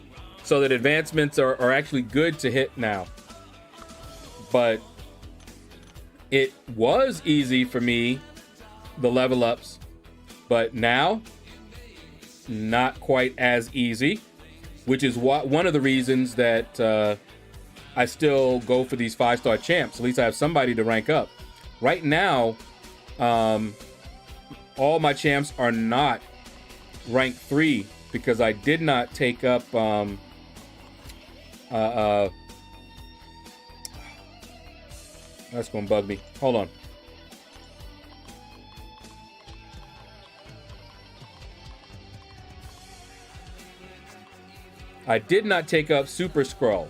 so that advancements are actually good to hit now. But it was easy for me, the level ups, but now not quite as easy, which is one of the reasons that I still go for these 5-star champs. At least I have somebody to rank up. Right now, all my champs are not rank 3 because I did not take up that's gonna bug me. Hold on. I did not take up Super Skrull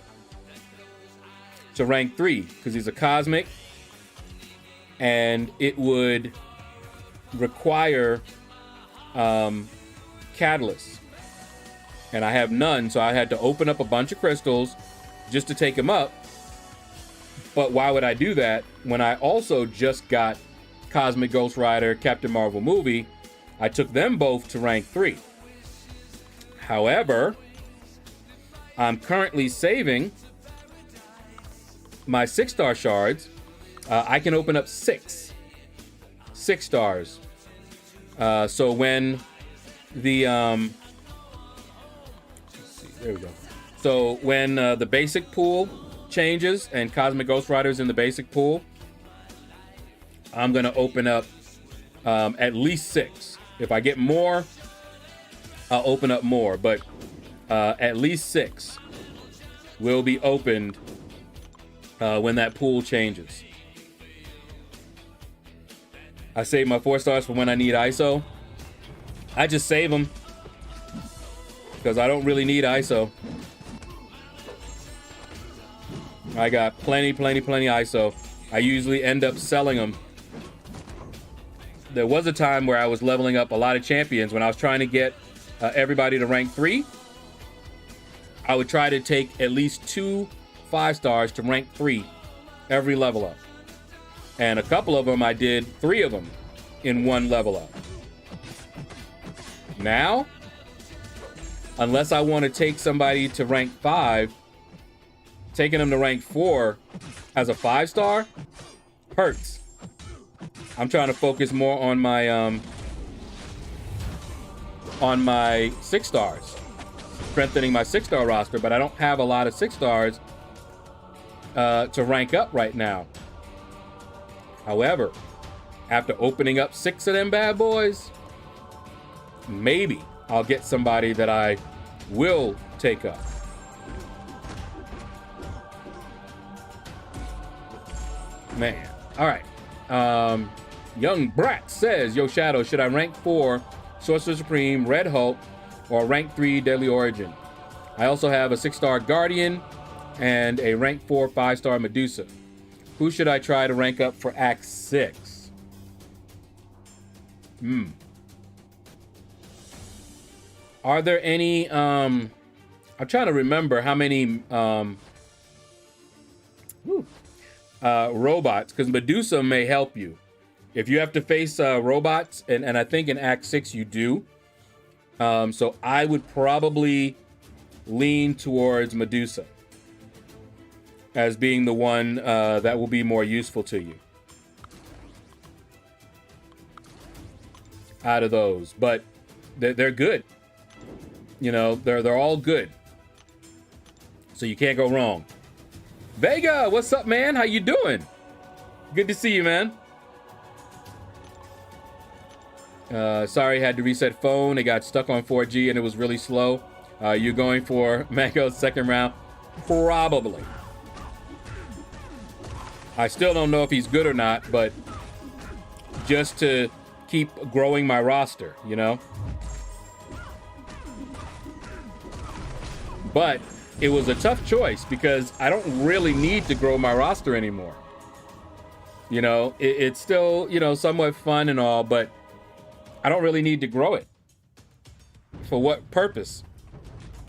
to rank 3 because he's a cosmic and it would require catalysts. And I have none, so I had to open up a bunch of crystals just to take him up. But why would I do that when I also just got Cosmic Ghost Rider, Captain Marvel movie? I took them both to rank 3. However, I'm currently saving my 6-star shards. I can open up 6 stars. So when the let's see, there we go. So when the basic pool changes and Cosmic Ghost Rider's in the basic pool, I'm gonna open up at least 6. If I get more, I'll open up more, but at least 6 will be opened when that pool changes. I save my 4 stars for when I need ISO. I just save them because I don't really need ISO. I got plenty ISO. I usually end up selling them. There was a time where I was leveling up a lot of champions when I was trying to get everybody to rank 3. I would try to take at least 2 5-stars to rank 3 every level up. And a couple of them, I did 3 of them in one level up. Now, unless I want to take somebody to rank 5, taking them to rank 4 as a 5-star hurts. I'm trying to focus more on my 6 stars, strengthening my 6-star roster, but I don't have a lot of 6 stars to rank up right now. However, after opening up 6 of them bad boys, maybe I'll get somebody that I will take up. Man. All right. Young Brat says, yo, Shaedow, should I rank 4 Sorcerer Supreme, Red Hulk, or rank 3 Deadly Origin? I also have a 6-star Guardian and a rank 4 5-star Medusa. Who should I try to rank up for Act 6? Are there any, I'm trying to remember how many robots, because Medusa may help you. If you have to face robots, and I think in Act 6 you do. So I would probably lean towards Medusa as being the one that will be more useful to you out of those. But they're good. You know, they're all good. So you can't go wrong. Vega, what's up, man? How you doing? Good to see you, man. Sorry, had to reset phone. It got stuck on 4G and it was really slow. You're going for Mango's second round? Probably. I still don't know if he's good or not, but just to keep growing my roster, you know? But it was a tough choice because I don't really need to grow my roster anymore. You know, it's still, you know, somewhat fun and all, but I don't really need to grow it. For what purpose?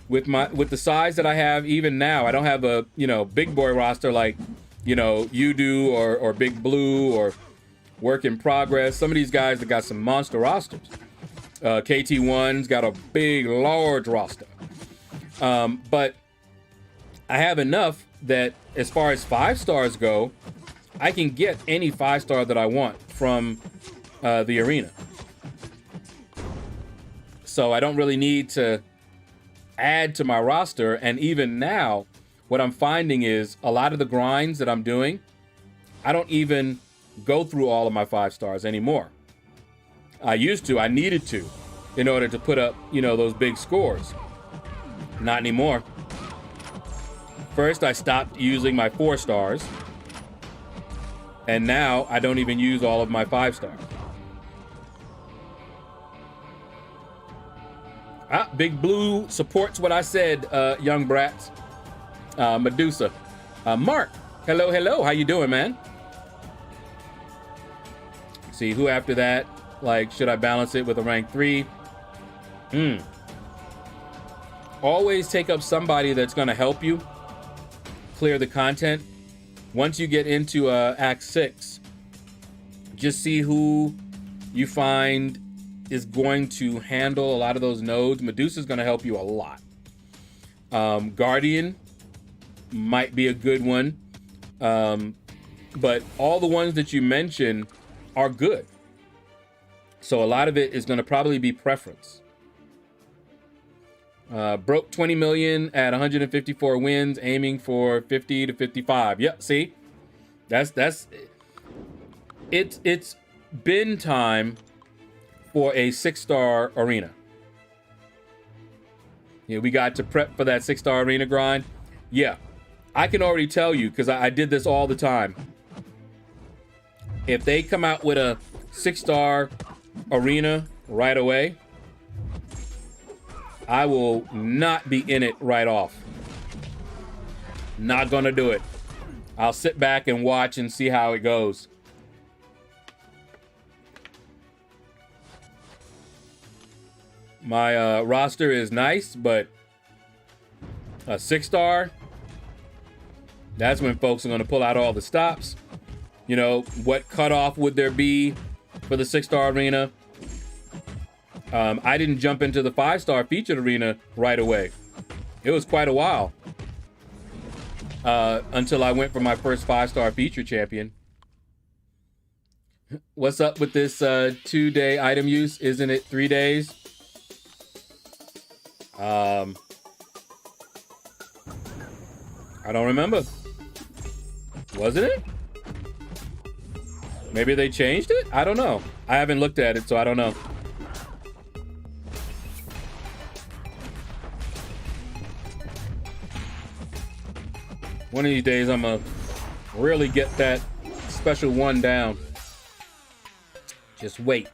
With the size that I have even now, I don't have a, you know, big boy roster like, you know, you do or Big Blue or Work in Progress. Some of these guys that got some monster rosters. KT1's got a big, large roster. But I have enough that as far as 5 stars go, I can get any 5-star that I want from the arena. So I don't really need to add to my roster. And even now, what I'm finding is a lot of the grinds that I'm doing, I don't even go through all of my 5 stars anymore. I used to, I needed to, in order to put up, you know, those big scores. Not anymore. First, I stopped using my 4 stars. And now I don't even use all of my 5 stars. Big Blue supports what I said, young brats. Medusa. Mark, hello. How you doing, man? See, who after that? Like, should I balance it with a rank 3? Always take up somebody that's going to help you clear the content. Once you get into Act 6, just see who you find is going to handle a lot of those nodes. Medusa's going to help you a lot. Guardian might be a good one. But all the ones that you mentioned are good. So a lot of it is going to probably be preference. Broke 20 million at 154 wins, aiming for 50 to 55. Yep, see? That's it's been time for a 6-star arena. Yeah, we got to prep for that 6-star arena grind. Yeah, I can already tell you, because I did this all the time. If they come out with a 6-star arena right away, I will not be in it right off. Not gonna do it. I'll sit back and watch and see how it goes. My roster is nice, but a 6-star, that's when folks are gonna pull out all the stops. You know, what cutoff would there be for the 6-star arena? I didn't jump into the 5-star featured arena right away. It was quite a while until I went for my first 5-star feature champion. What's up with this 2-day item use? Isn't it 3 days? I don't remember. Wasn't it? Maybe they changed it? I don't know. I haven't looked at it, so I don't know. One of these days, I'm gonna really get that special one down. Just wait.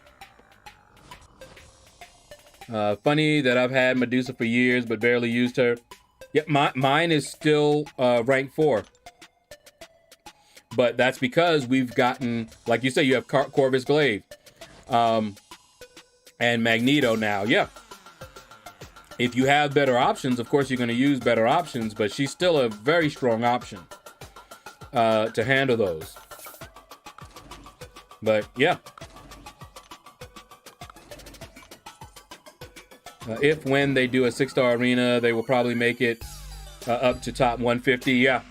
Funny that I've had Medusa for years, but barely used her. Yep, mine is still rank 4. But that's because we've gotten, like you say, you have Corvus Glaive and Magneto now. Yeah. If you have better options, of course, you're going to use better options, but she's still a very strong option to handle those. But yeah. If when they do a 6-star arena, they will probably make it up to top 150. Yeah.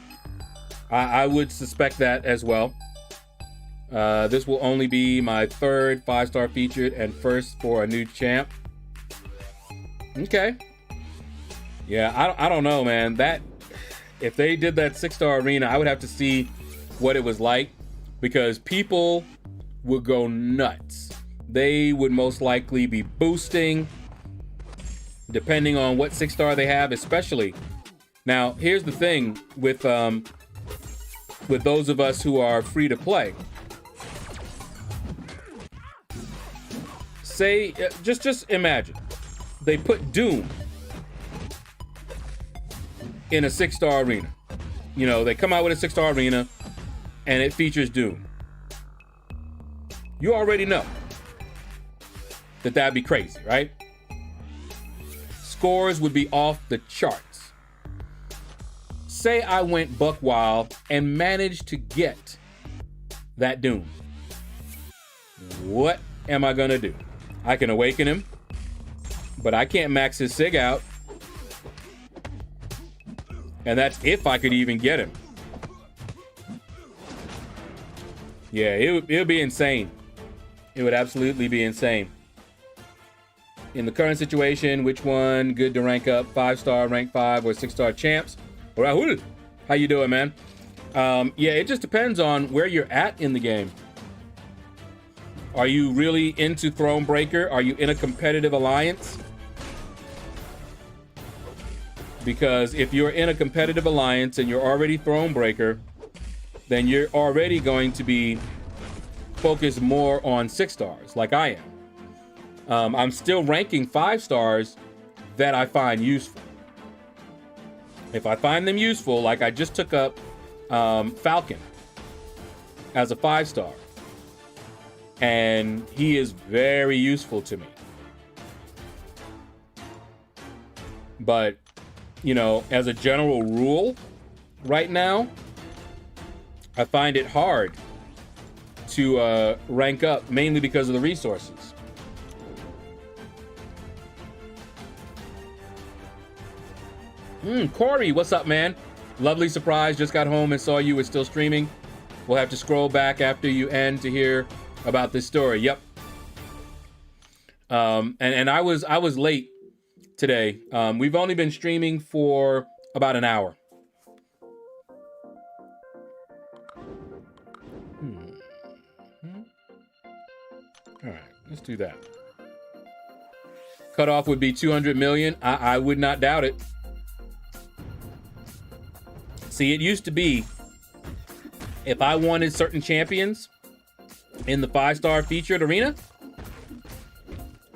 I would suspect that as well. This will only be my 3rd 5-star featured and first for a new champ. Okay. Yeah, I don't know, man. That if they did that 6-star arena, I would have to see what it was like, because people would go nuts. They would most likely be boosting, depending on what 6-star they have, especially. Now, here's the thing with those of us who are free to play. Say, just imagine, they put Doom in a 6-star arena. You know, they come out with a 6-star arena and it features Doom. You already know that that'd be crazy, right? Scores would be off the charts. Say I went buck wild and managed to get that Doom. What am I gonna do? I can awaken him, but I can't max his sig out. And that's if I could even get him. Yeah, it would be insane. It would absolutely be insane. In the current situation, which one good to rank up? 5-star, rank 5, or 6-star champs? Rahul, how you doing, man? Yeah, it just depends on where you're at in the game. Are you really into Thronebreaker? Are you in a competitive alliance? Because if you're in a competitive alliance and you're already Thronebreaker, then you're already going to be focused more on 6 stars, like I am. I'm still ranking 5 stars that I find useful. If I find them useful, like I just took up Falcon as a 5-star, and he is very useful to me. But, you know, as a general rule, right now, I find it hard to rank up, mainly because of the resources. Corey, what's up, man? Lovely surprise. Just got home and saw you were still streaming. We'll have to scroll back after you end to hear about this story. Yep. And I was late today. We've only been streaming for about an hour. All right, let's do that. Cutoff would be 200 million. I would not doubt it. See, it used to be, if I wanted certain champions in the 5-star featured arena,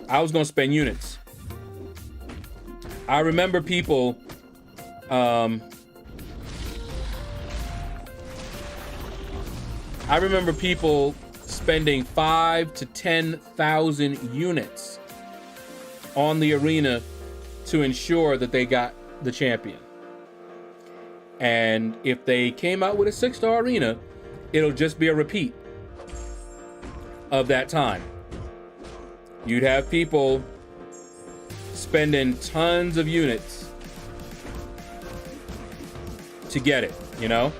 I was going to spend units. I remember people, spending 5,000 to 10,000 units on the arena to ensure that they got the champion. And if they came out with a 6-star arena, it'll just be a repeat of that time. You'd have people spending tons of units to get it, you know?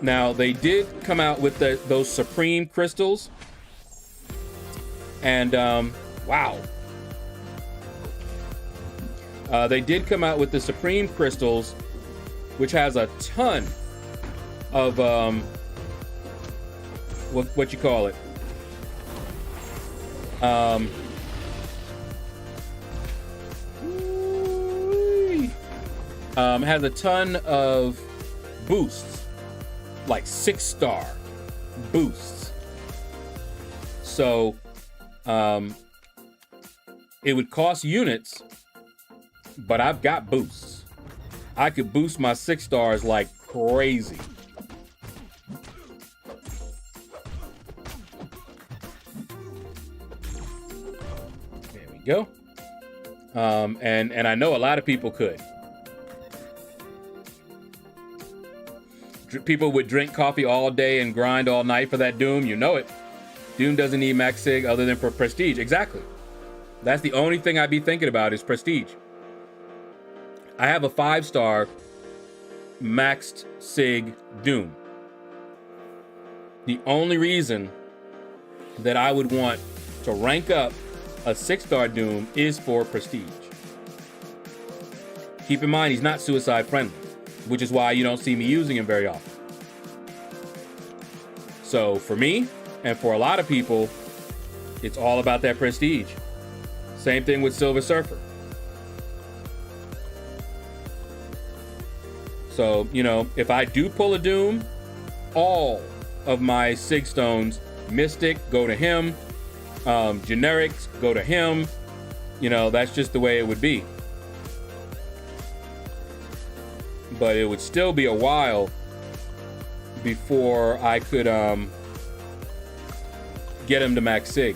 Now, they did come out with those Supreme Crystals. And, wow. They did come out with the Supreme Crystals, which has a ton of, what you call it? Has a ton of boosts, like 6-star boosts. So, it would cost units, but I've got boosts. I could boost my 6 stars like crazy. There we go. And I know a lot of people could. People would drink coffee all day and grind all night for that Doom. You know it. Doom doesn't need max sig other than for prestige. Exactly. That's the only thing I'd be thinking about is prestige. I have a 5-star maxed sig Doom. The only reason that I would want to rank up a 6-star Doom is for prestige. Keep in mind, he's not suicide friendly, which is why you don't see me using him very often. So for me, and for a lot of people, it's all about that prestige. Same thing with Silver Surfer. So, you know, if I do pull a Doom, all of my Sig Stones, Mystic, go to him. generics go to him. You know, that's just the way it would be. But it would still be a while before I could get him to max sig.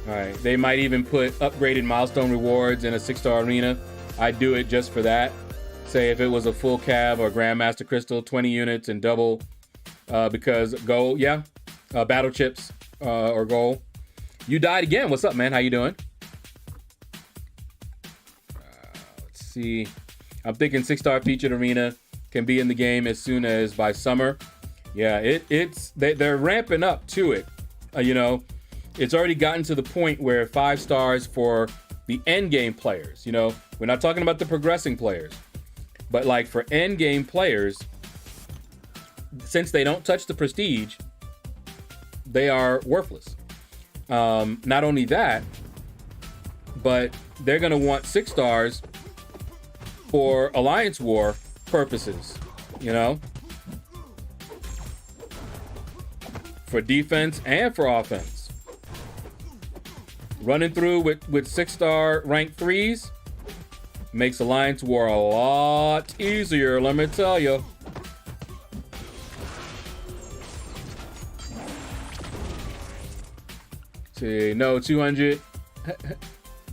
All right, they might even put upgraded milestone rewards in a 6-star arena. I'd do it just for that. Say if it was a full cav or Grandmaster Crystal, 20 units and double, because gold, yeah, battle chips or gold. You died again. What's up, man? How you doing? Let's see. I'm thinking 6-star featured arena can be in the game as soon as by summer. Yeah, they're ramping up to it. You know, it's already gotten to the point where 5 stars for the end game players. You know, we're not talking about the progressing players, but like for end game players, since they don't touch the prestige, they are worthless. Not only that, but they're going to want 6 stars for Alliance War purposes, you know, for defense and for offense. Running through with 6-star rank 3s makes Alliance War a lot easier, let me tell you. See, no, 200.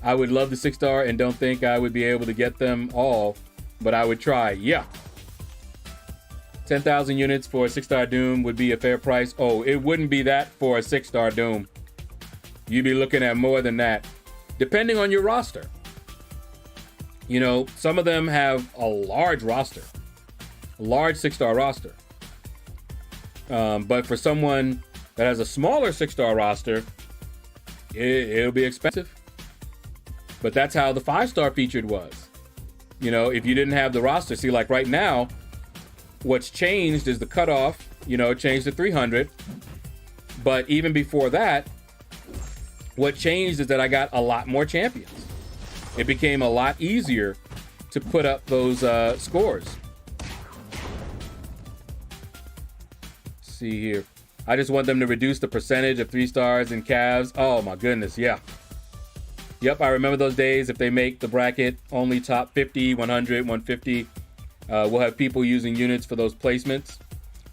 I would love the 6-star and don't think I would be able to get them all, but I would try. Yeah. 10,000 units for a 6-star Doom would be a fair price. Oh, it wouldn't be that for a 6-star Doom. You'd be looking at more than that, depending on your roster. You know, some of them have a large roster, a large 6-star roster. But for someone that has a smaller 6-star roster, it'll be expensive. But that's how the 5-star featured was. You know, if you didn't have the roster, see, like right now, what's changed is the cutoff. You know, it changed to 300. But even before that, what changed is that I got a lot more champions. It became a lot easier to put up those scores. Let's see here. I just want them to reduce the percentage of 3 stars in calves. Oh my goodness, yeah. Yep, I remember those days. If they make the bracket only top 50, 100, 150, we'll have people using units for those placements.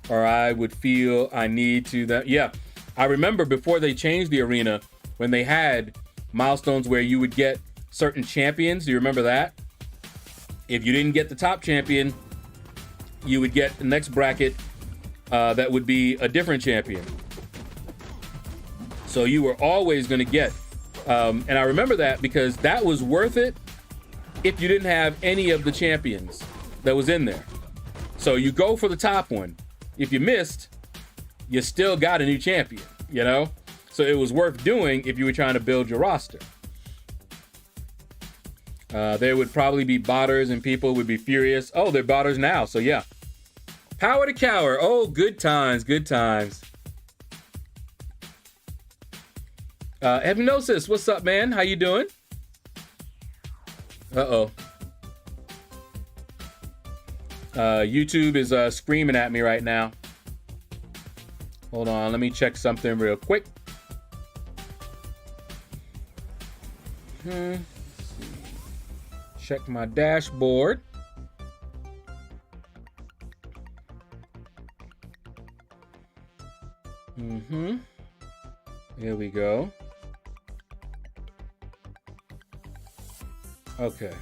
Or I would feel I need to that. Yeah, I remember before they changed the arena, when they had milestones where you would get certain champions. Do you remember that? If you didn't get the top champion, you would get the next bracket that would be a different champion. So you were always going to get, and I remember that because that was worth it if you didn't have any of the champions that was in there. So you go for the top one. If you missed, you still got a new champion, you know? So it was worth doing if you were trying to build your roster. There would probably be botters and people would be furious. Oh, they're botters now, so yeah. Power to cower. Oh, good times, good times. Hypnosis, what's up, man? How you doing? Uh-oh. YouTube is screaming at me right now. Hold on, let me check something real quick. Check my dashboard. Here we go. Okay.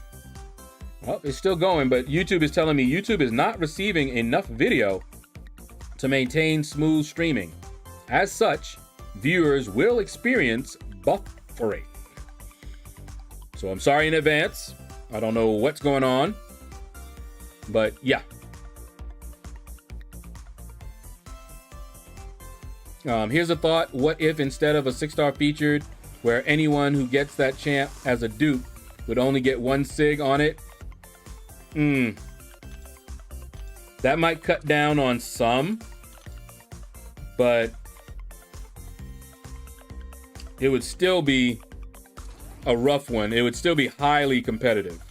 Well, it's still going, but YouTube is telling me YouTube is not receiving enough video to maintain smooth streaming. As such, viewers will experience buffering. So I'm sorry in advance. I don't know what's going on, but yeah. Here's a thought. What if instead of a 6-star featured, where anyone who gets that champ as a dupe would only get 1 sig on it? That might cut down on some, but it would still be a rough one. It would still be highly competitive.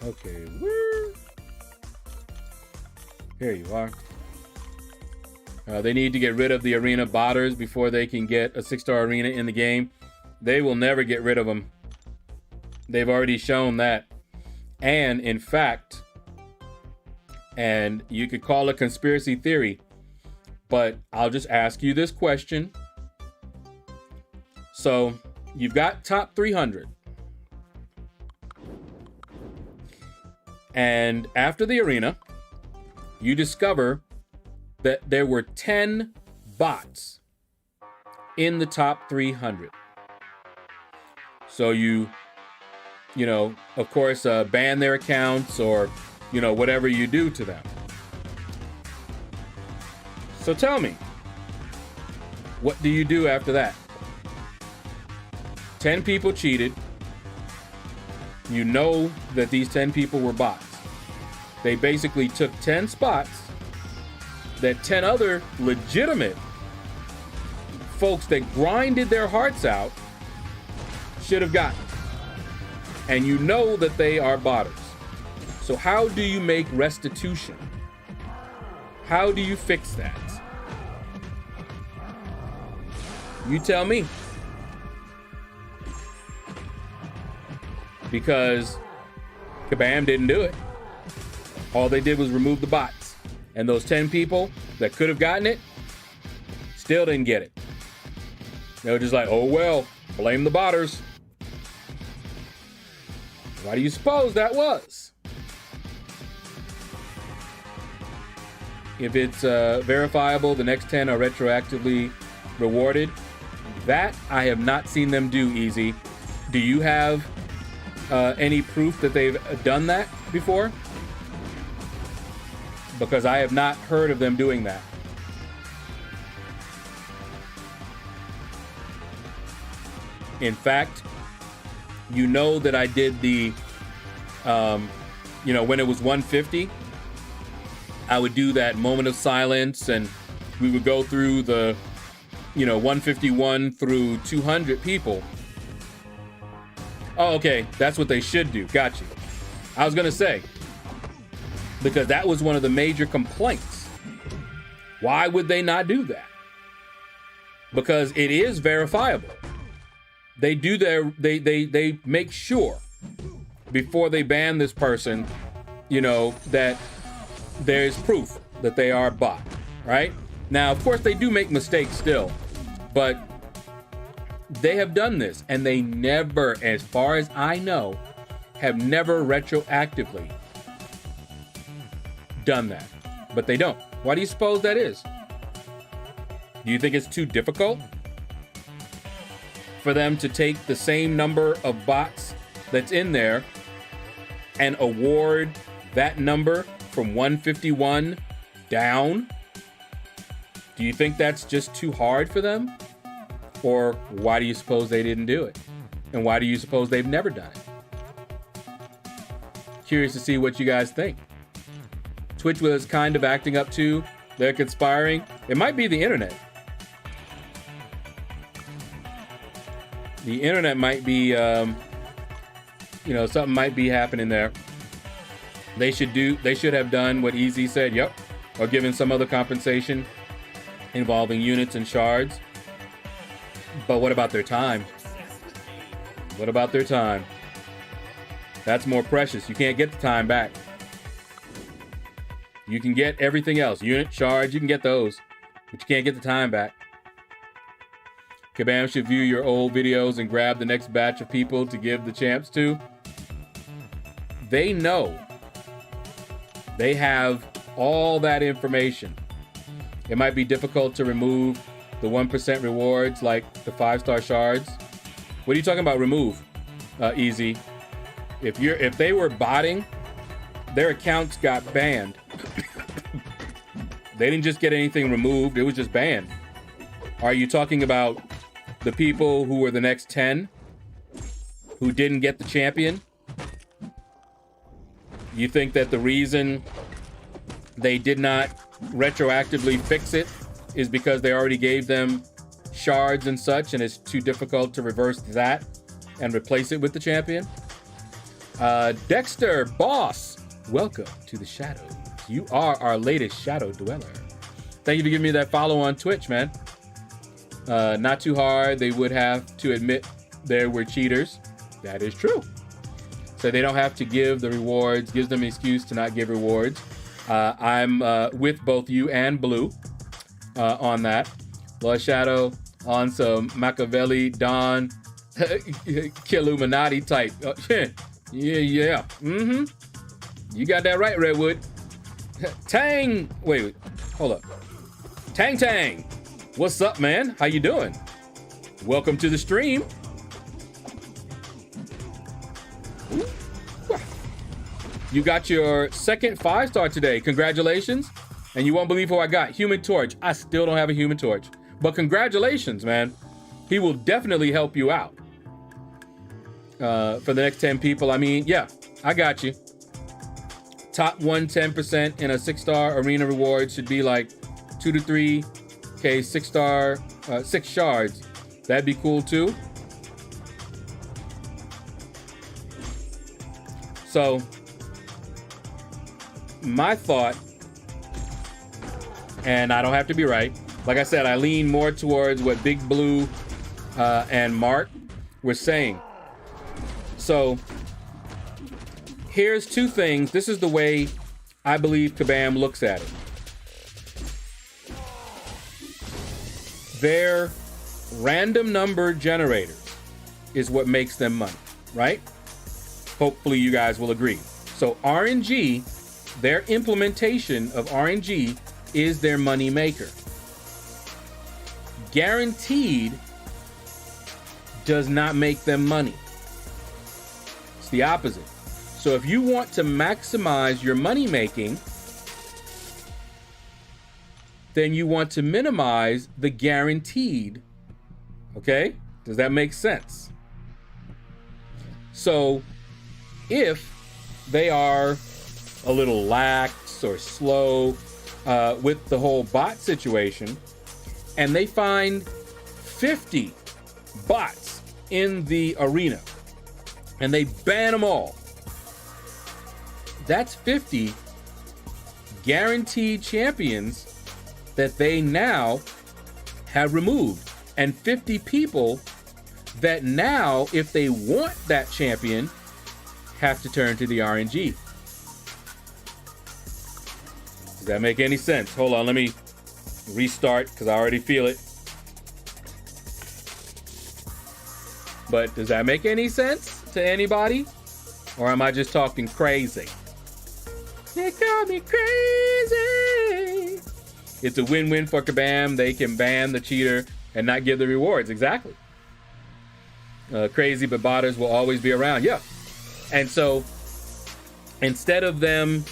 Okay, where? Here you are. They need to get rid of the arena botters before they can get a 6-star arena in the game. They will never get rid of them. They've already shown that. And in fact, and you could call it conspiracy theory, but I'll just ask you this question. So you've got top 300. And after the arena, you discover that there were 10 bots in the top 300. So you know, of course, ban their accounts or, you know, whatever you do to them. So tell me, what do you do after that? 10 people cheated. You know that these 10 people were bots. They basically took 10 spots that 10 other legitimate folks that grinded their hearts out should have gotten. And you know that they are botters. So how do you make restitution? How do you fix that? You tell me. Because Kabam didn't do it. All they did was remove the bots. And those 10 people that could have gotten it still didn't get it. They were just like, oh well, blame the botters. Why do you suppose that was? If it's verifiable, the next 10 are retroactively rewarded. That I have not seen them do, Easy. Do you have any proof that they've done that before? Because I have not heard of them doing that. In fact, you know that I did the, you know, when it was 150, I would do that moment of silence and we would go through the, you know, 151 through 200 people. Oh, okay. That's what they should do. Got you. I was going to say, because that was one of the major complaints. Why would they not do that? Because it is verifiable. They do they make sure before they ban this person, you know, that there's proof that they are a bot, right? Now, of course, they do make mistakes still, but they have done this and they never, as far as I know, have never retroactively done that. But they don't. Why do you suppose that is? Do you think it's too difficult for them to take the same number of bots that's in there and award that number from 151 down? Do you think that's just too hard for them? Or why do you suppose they didn't do it? And why do you suppose they've never done it? Curious to see what you guys think. Twitch was kind of acting up too. They're conspiring. It might be the internet. The internet might be, you know, something might be happening there. They should have done what Easy said, yep, or given some other compensation involving units and shards. But what about their time? What about their time? That's more precious. You can't get the time back. You can get everything else. Unit, shards, you can get those. But you can't get the time back. Kabam should view your old videos and grab the next batch of people to give the champs to. They know. They have all that information. It might be difficult to remove the 1% rewards like the 5-star shards. What are you talking about remove, Easy? If they were botting, their accounts got banned. They didn't just get anything removed, it was just banned. Are you talking about the people who were the next 10 who didn't get the champion? You think that the reason they did not retroactively fix it is because they already gave them shards and such and it's too difficult to reverse that and replace it with the champion? Dexter Boss, welcome to the Shadows. You are our latest Shadow Dweller. Thank you for giving me that follow on Twitch, man. Not too hard. They would have to admit there were cheaters. That is true. So they don't have to give the rewards, gives them an excuse to not give rewards. I'm with both you and Blue on that. LordShaedow on some Machiavelli, Don, Killuminati type. Yeah. Mm-hmm. You got that right, Redwood. Tang. Wait. Hold up. Tang. What's up, man? How you doing? Welcome to the stream. You got your second 5-star today. Congratulations. And you won't believe who I got. Human Torch. I still don't have a Human Torch. But congratulations, man. He will definitely help you out. For the next 10 people. I mean, yeah, I got you. Top 110% in a 6-star arena reward should be like 2 to 3. Okay, 6-star, 6 shards. That'd be cool too. So, my thought, and I don't have to be right. Like I said, I lean more towards what Big Blue and Mark were saying. So here's 2 things. This is the way I believe Kabam looks at it. Their random number generators is what makes them money, right? Hopefully you guys will agree. So RNG, their implementation of RNG is their money maker. Guaranteed does not make them money. It's the opposite. So if you want to maximize your money making, then you want to minimize the guaranteed. Okay? Does that make sense? So if they are a little lax or slow with the whole bot situation, and they find 50 bots in the arena, and they ban them all, that's 50 guaranteed champions that they now have removed, and 50 people that now, if they want that champion, have to turn to the RNG. Does that make any sense? Hold on, let me restart because I already feel it. But does that make any sense to anybody? Or am I just talking crazy? They call me crazy. It's a win-win for Kabam. They can ban the cheater and not give the rewards. Exactly. Crazy, but botters will always be around. Yeah. And so instead of them,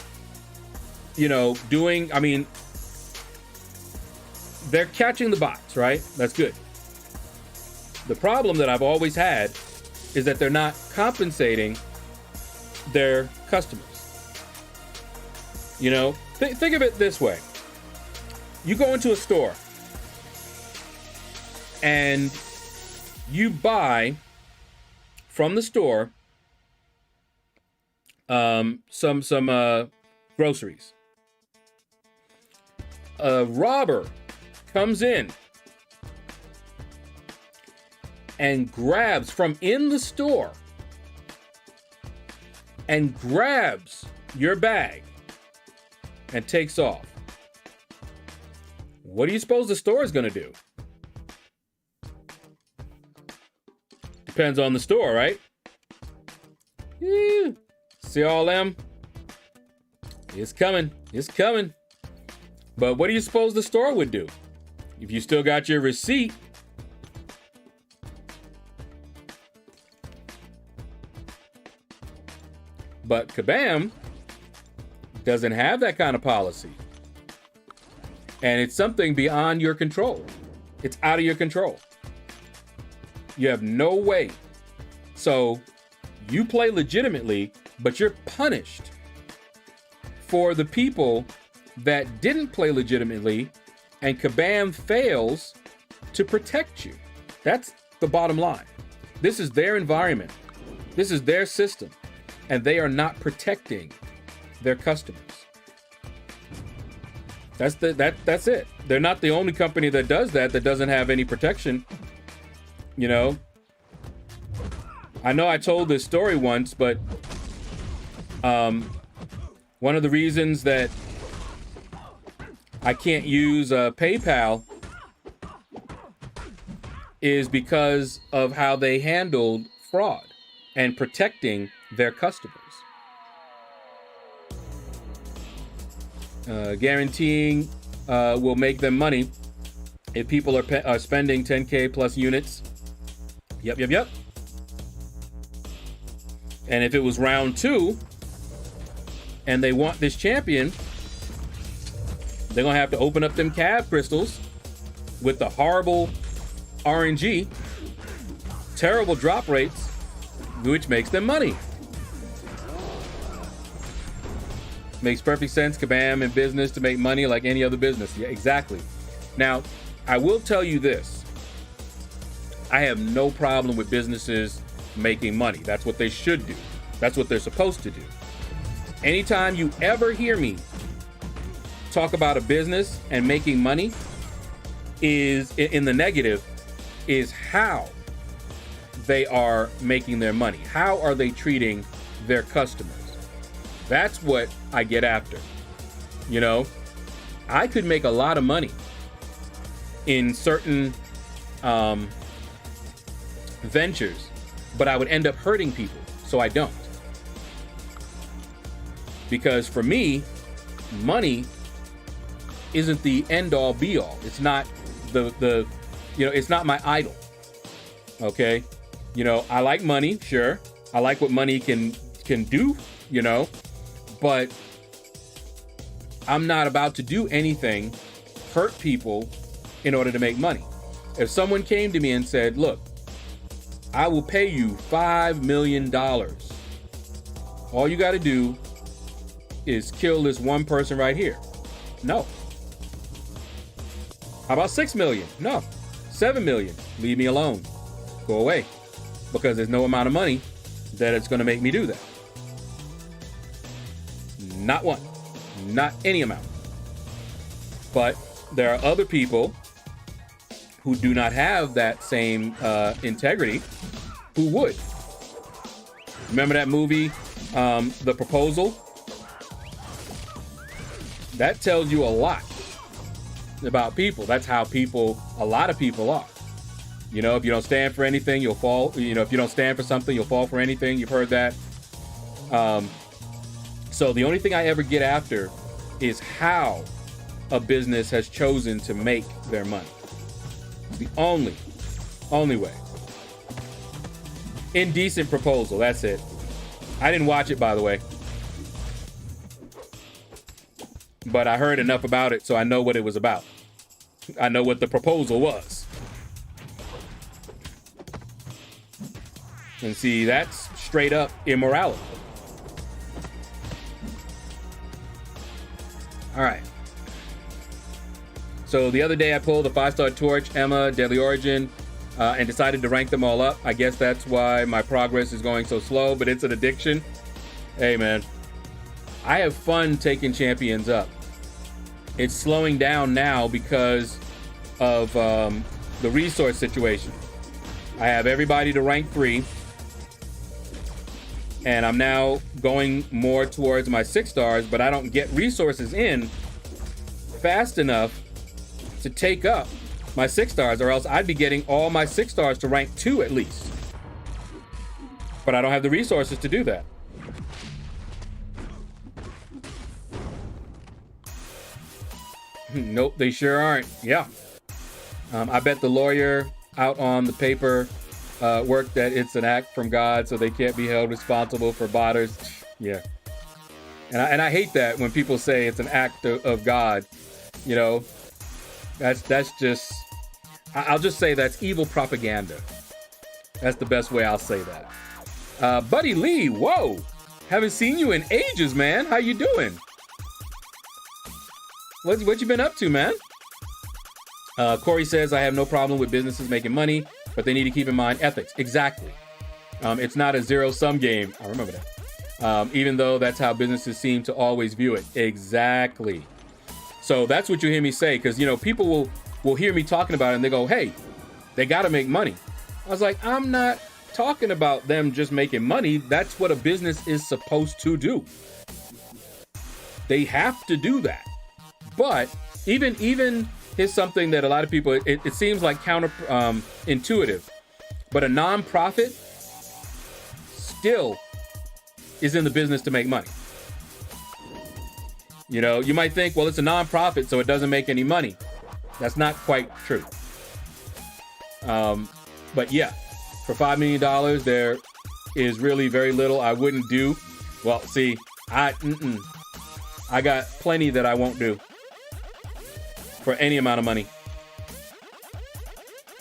doing, I mean, they're catching the bots, right? That's good. The problem that I've always had is that they're not compensating their customers. Think of it this way. You go into a store and you buy from the store some groceries. A robber comes in and grabs from in the store and grabs your bag and takes off. What do you suppose the store is going to do? Depends on the store, right? Yeah. See all them? It's coming. It's coming. But what do you suppose the store would do? If you still got your receipt, but Kabam doesn't have that kind of policy. And it's something beyond your control. It's out of your control. You have no way. So you play legitimately, but you're punished for the people that didn't play legitimately, and Kabam fails to protect you. That's the bottom line. This is their environment. This is their system. and they are not protecting their customers. That's it. They're not the only company that does that doesn't have any protection. You know, I know I told this story once, but one of the reasons that I can't use PayPal is because of how they handled fraud and protecting their customers. Guaranteeing will make them money if people are spending 10K plus units. Yep. And if it was round 2 and they want this champion, they're gonna have to open up them cab crystals with the horrible RNG, terrible drop rates, which makes them money. Makes perfect sense. Kabam in business to make money like any other business. Yeah, exactly. Now, I will tell you this. I have no problem with businesses making money. That's what they should do. That's what they're supposed to do. Anytime you ever hear me talk about a business and making money is in the negative is how they are making their money. How are they treating their customers? That's what I get after. You know, I could make a lot of money in certain ventures, but I would end up hurting people, so I don't. Because for me, money isn't the end all be all. It's not the it's not my idol. Okay? You know, I like money, sure. I like what money can do, you know, but I'm not about to do anything, hurt people in order to make money. If someone came to me and said, look, I will pay you $5 million. All you got to do is kill this one person right here. No. How about 6 million? No. 7 million. Leave me alone. Go away. Because there's no amount of money that it's going to make me do that. Not one. Not any amount. But there are other people who do not have that same integrity who would. Remember that movie, The Proposal? That tells you a lot about people. That's how a lot of people are. You know, if you don't stand for anything, you'll fall. You know, if you don't stand for something, you'll fall for anything. You've heard that. So the only thing I ever get after is how a business has chosen to make their money. It's the only way. Indecent Proposal, that's it. I didn't watch it, by the way. But I heard enough about it, so I know what it was about. I know what the proposal was. And see, that's straight up immorality. All right. So the other day I pulled a 5-star Torch, Emma, Deadly Origin, and decided to rank them all up. I guess that's why my progress is going so slow, but it's an addiction. Hey, man. I have fun taking champions up. It's slowing down now because of the resource situation. I have everybody to rank 3. And I'm now going more towards my 6 stars, but I don't get resources in fast enough to take up my 6 stars, or else I'd be getting all my 6 stars to rank 2 at least. But I don't have the resources to do that. Nope, they sure aren't. Yeah. I bet the lawyer out on the paper work that it's an act from God, so they can't be held responsible for botters. Yeah. And I hate that when people say it's an act of God. You know, that's just, I'll just say that's evil propaganda. That's the best way I'll say that. Buddy Lee, whoa. Haven't seen you in ages, man. How you doing? What you been up to, man? Corey says, I have no problem with businesses making money, but they need to keep in mind ethics. Exactly. It's not a zero-sum game. I remember even though that's how businesses seem to always view it. Exactly. So that's what you hear me say, because, you know, people will hear me talking about it and they go, hey, they got to make money. I was like, I'm not talking about them just making money. That's what a business is supposed to do. They have to do that. But even here's something that a lot of people, it seems like counter intuitive, but a nonprofit still is in the business to make money. You know, you might think, well, it's a nonprofit, so it doesn't make any money. That's not quite true. But yeah, for $5 million, there is really very little I wouldn't do. Well, see, I got plenty that I won't do for any amount of money.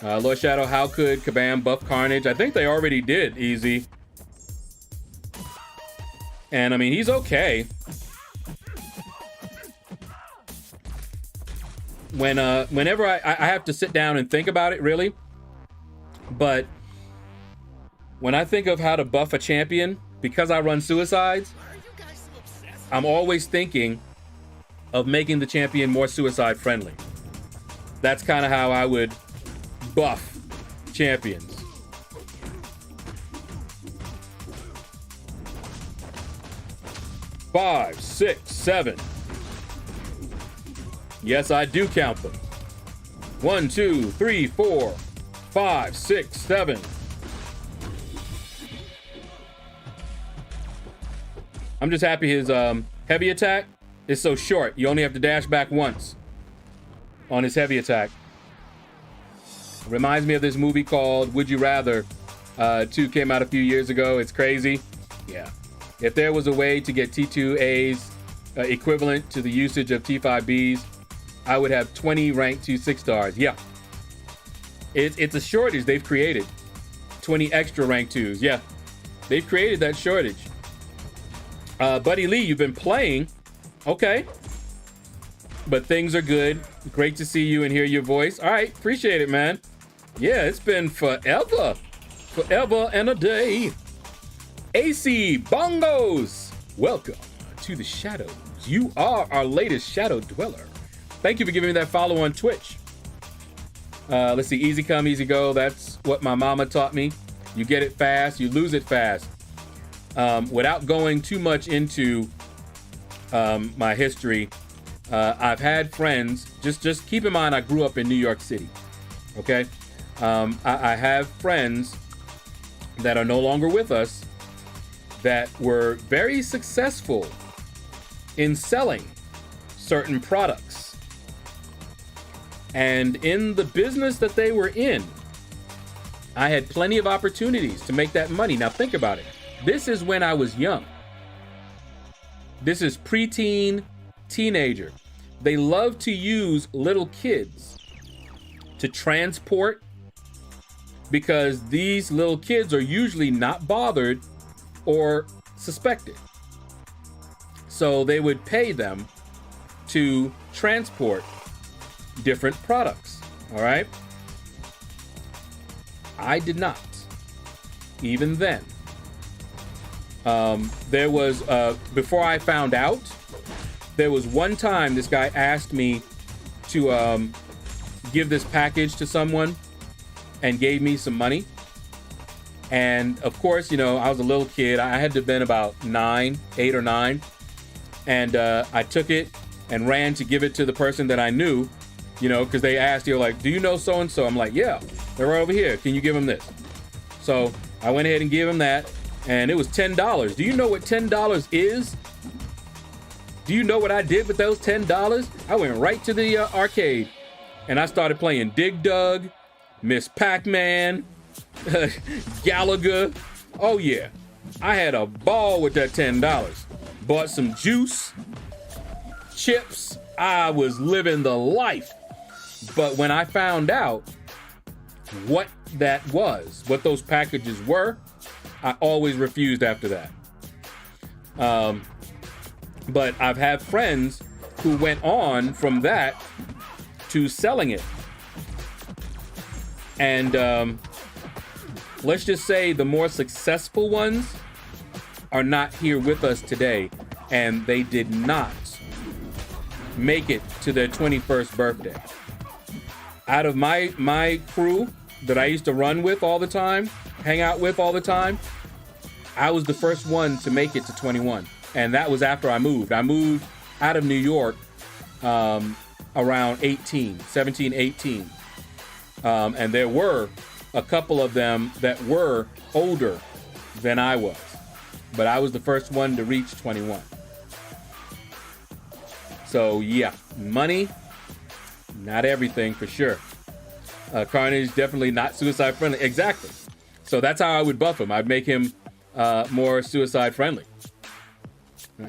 LordShaedow, how could Kabam buff Carnage? I think they already did, Easy. And I mean, he's okay. Whenever I have to sit down and think about it, really. But when I think of how to buff a champion, because I run suicides, I'm always thinking of making the champion more suicide friendly. That's kind of how I would buff champions. Five, 6, 7. Yes, I do count them. 1, 2, 3, 4, 5, 6, 7. I'm just happy his heavy attack is so short. You only have to dash back once on his heavy attack. Reminds me of this movie called Would You Rather. 2 came out a few years ago. It's crazy. Yeah. If there was a way to get T2As equivalent to the usage of T5Bs, I would have 20 rank 2 6-stars. Yeah. It's a shortage they've created. 20 extra rank 2s. Yeah. They've created that shortage. Buddy Lee, you've been playing. Okay. But things are good. Great to see you and hear your voice. All right. Appreciate it, man. Yeah, it's been forever. Forever and a day. AC Bongos. Welcome to the Shadows. You are our latest Shadow Dweller. Thank you for giving me that follow on Twitch. Let's see. Easy come, easy go. That's what my mama taught me. You get it fast, you lose it fast. Without going too much into my history, I've had friends. Just keep in mind, I grew up in New York City. Okay, I have friends that are no longer with us that were very successful in selling certain products. And in the business that they were in, I had plenty of opportunities to make that money. Now think about it. This is when I was young. This is preteen, teenager. They love to use little kids to transport because these little kids are usually not bothered or suspected. So they would pay them to transport different products. All right. I did not. Even then. There was, before I found out, there was one time this guy asked me to give this package to someone and gave me some money. And of course, you know, I was a little kid. I had to have been about 8 or 9. And I took it and ran to give it to the person that I knew, you know, because they asked, you're like, do you know so-and-so? I'm like, yeah, they're right over here. Can you give them this? So I went ahead and gave him that. And it was $10. Do you know what $10 is? Do you know what I did with those $10? I went right to the arcade and I started playing Dig Dug, Miss Pac-Man, Galaga. Oh yeah, I had a ball with that $10. Bought some juice, chips. I was living the life. But when I found out what that was, what those packages were, I always refused after that. But I've had friends who went on from that to selling it. And let's just say the more successful ones are not here with us today, and they did not make it to their 21st birthday. Out of my crew that I used to run with all the time, hang out with all the time, I was the first one to make it to 21. And that was after I moved. I moved out of New York around 17, 18. And there were a couple of them that were older than I was. But I was the first one to reach 21. So yeah, money, not everything for sure. Carnage, definitely not suicide friendly. Exactly. So that's how I would buff him. I'd make him more suicide friendly.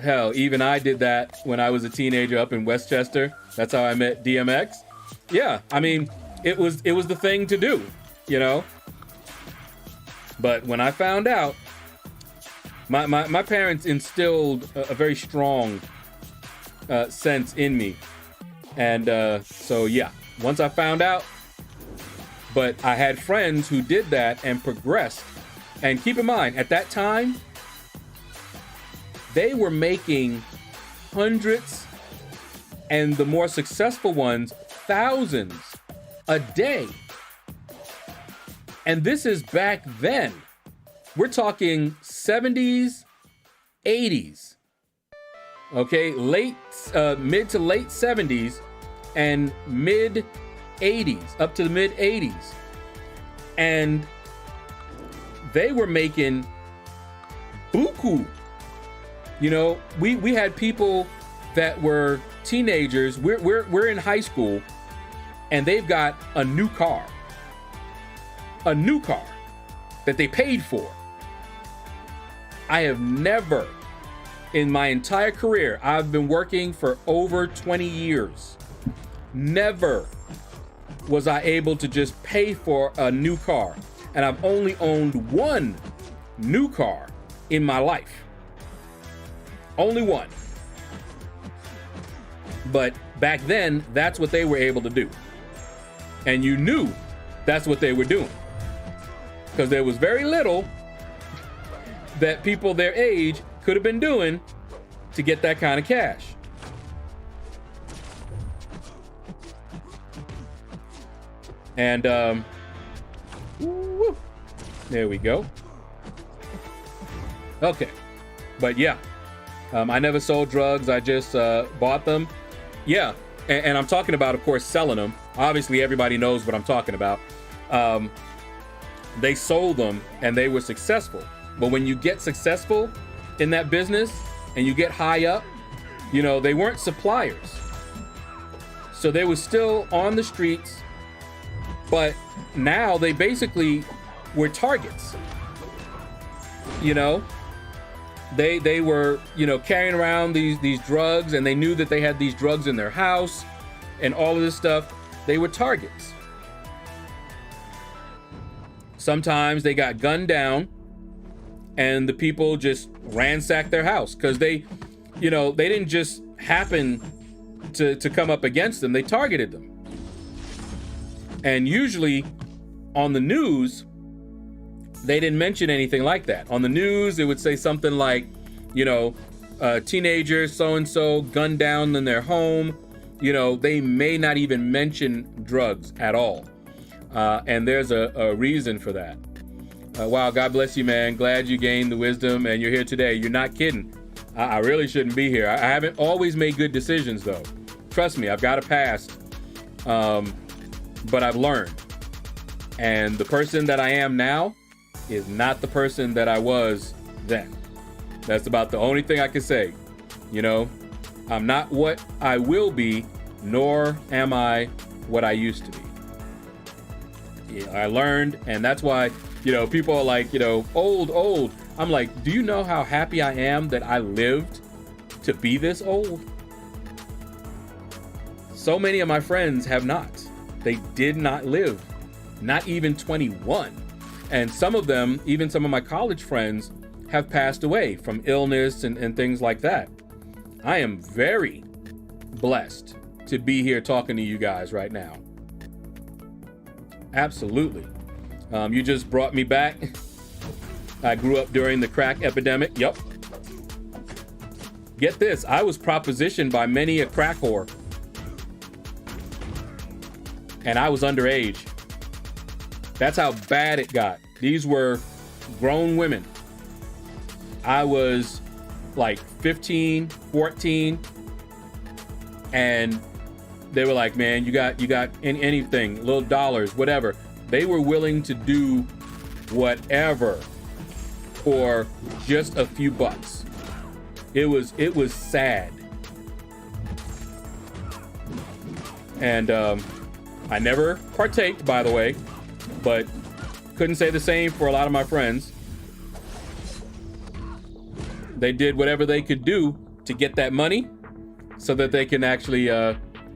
Hell, even I did that when I was a teenager up in Westchester. That's how I met DMX. Yeah, I mean, it was the thing to do, you know? But when I found out, my parents instilled a very strong sense in me. And so, yeah, once I found out, but I had friends who did that and progressed. And keep in mind, at that time, they were making hundreds, and the more successful ones, thousands a day. And this is back then. We're talking 70s, 80s. Okay, mid to late 70s and mid 80s, up to the mid 80s. And they were making buku. You know, we had people that were teenagers. We're in high school, and they've got a new car that they paid for. I have never, in my entire career, I've been working for over 20 years, never was I able to just pay for a new car. And I've only owned one new car in my life. Only one. But back then, that's what they were able to do. And you knew that's what they were doing. Because there was very little that people their age could have been doing to get that kind of cash. And woo, there we go. Okay, but yeah, I never sold drugs. I just bought them. Yeah, and I'm talking about, of course, selling them. Obviously, everybody knows what I'm talking about. They sold them and they were successful. But when you get successful in that business and you get high up, you know, they weren't suppliers. So they were still on the streets, but now they basically were targets. You know, they were, you know, carrying around these drugs, and they knew that they had these drugs in their house and all of this stuff. They were targets. Sometimes they got gunned down and the people just ransacked their house because they, you know, they didn't just happen to come up against them. They targeted them. And usually on the news, they didn't mention anything like that. On the news, it would say something like, you know, teenagers so-and-so gunned down in their home. You know, they may not even mention drugs at all. And there's a reason for that. Wow, God bless you, man. Glad you gained the wisdom and you're here today. You're not kidding. I really shouldn't be here. I haven't always made good decisions, though. Trust me, I've got a past. But I've learned. And the person that I am now is not the person that I was then. That's about the only thing I can say. You know, I'm not what I will be, nor am I what I used to be. Yeah, I learned, and that's why, you know, people are like, you know, old. I'm like, do you know how happy I am that I lived to be this old? So many of my friends have not. They did not live, not even 21. And some of them, even some of my college friends, have passed away from illness and things like that. I am very blessed to be here talking to you guys right now. Absolutely. You just brought me back. I grew up during the crack epidemic. Yup. get this, I was propositioned by many a crack whore. And I was underage. That's how bad it got. These were grown women. I was like 15, 14, and they were like, man, you got anything, little dollars, whatever. They were willing to do whatever for just a few bucks. It was sad. And I never partaked, by the way, but couldn't say the same for a lot of my friends. They did whatever they could do to get that money so that they can actually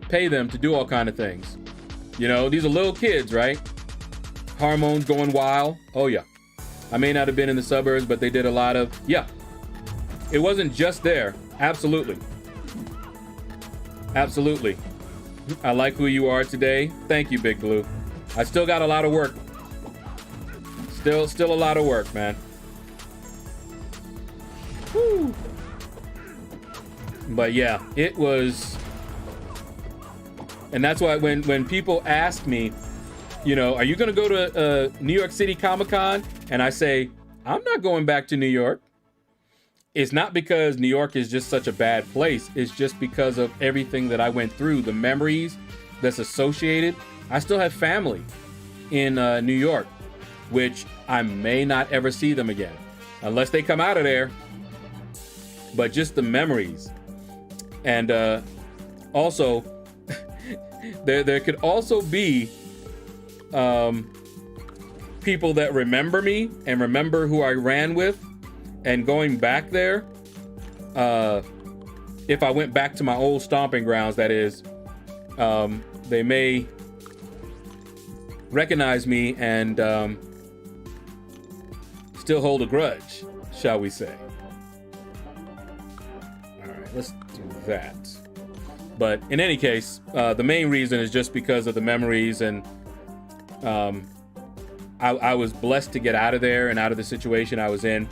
pay them to do all kind of things. You know, these are little kids, right? Hormones going wild. Oh yeah. I may not have been in the suburbs, but they did a lot of, yeah. It wasn't just there. Absolutely. Absolutely. I like who you are today. Thank you, Big Blue. I still got a lot of work. Still a lot of work, man. Woo. But yeah, it was, and that's why when people ask me, you know, are you gonna go to New York City Comic-Con? And I say, I'm not going back to New York. It's not because New York is just such a bad place. It's just because of everything that I went through, the memories that's associated. I still have family in New York, which I may not ever see them again unless they come out of there. But just the memories. And also, there could also be people that remember me and remember who I ran with, and going back there, if I went back to my old stomping grounds, that is, they may recognize me and still hold a grudge, shall we say. All right, let's do that. But in any case, the main reason is just because of the memories, and I was blessed to get out of there and out of the situation I was in.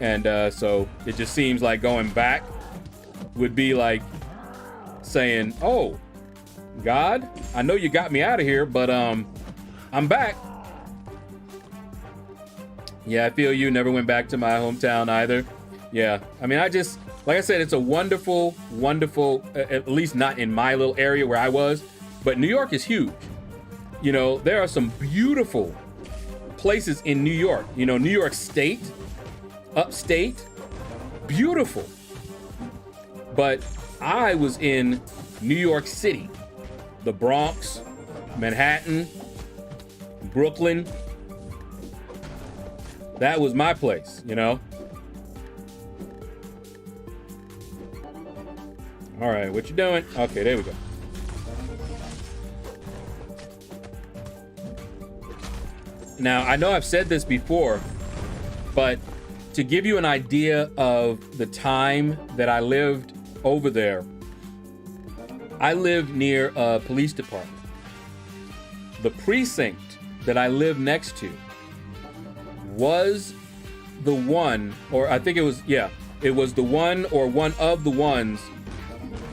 And so it just seems like going back would be like saying, oh, God, I know you got me out of here, but I'm back. Yeah, I feel you. Never went back to my hometown either. Yeah, I mean, I just, like I said, it's a wonderful, at least not in my little area where I was, but New York is huge. You know, there are some beautiful places in New York. You know, New York State, upstate, beautiful. But I was in New York City, the Bronx, Manhattan, Brooklyn. That was my place, you know? All right, what you doing? Okay, there we go. Now, I know I've said this before, but to give you an idea of the time that I lived over there, I lived near a police department. The precinct that I lived next to was the one, or I think it was, yeah, it was the one or one of the ones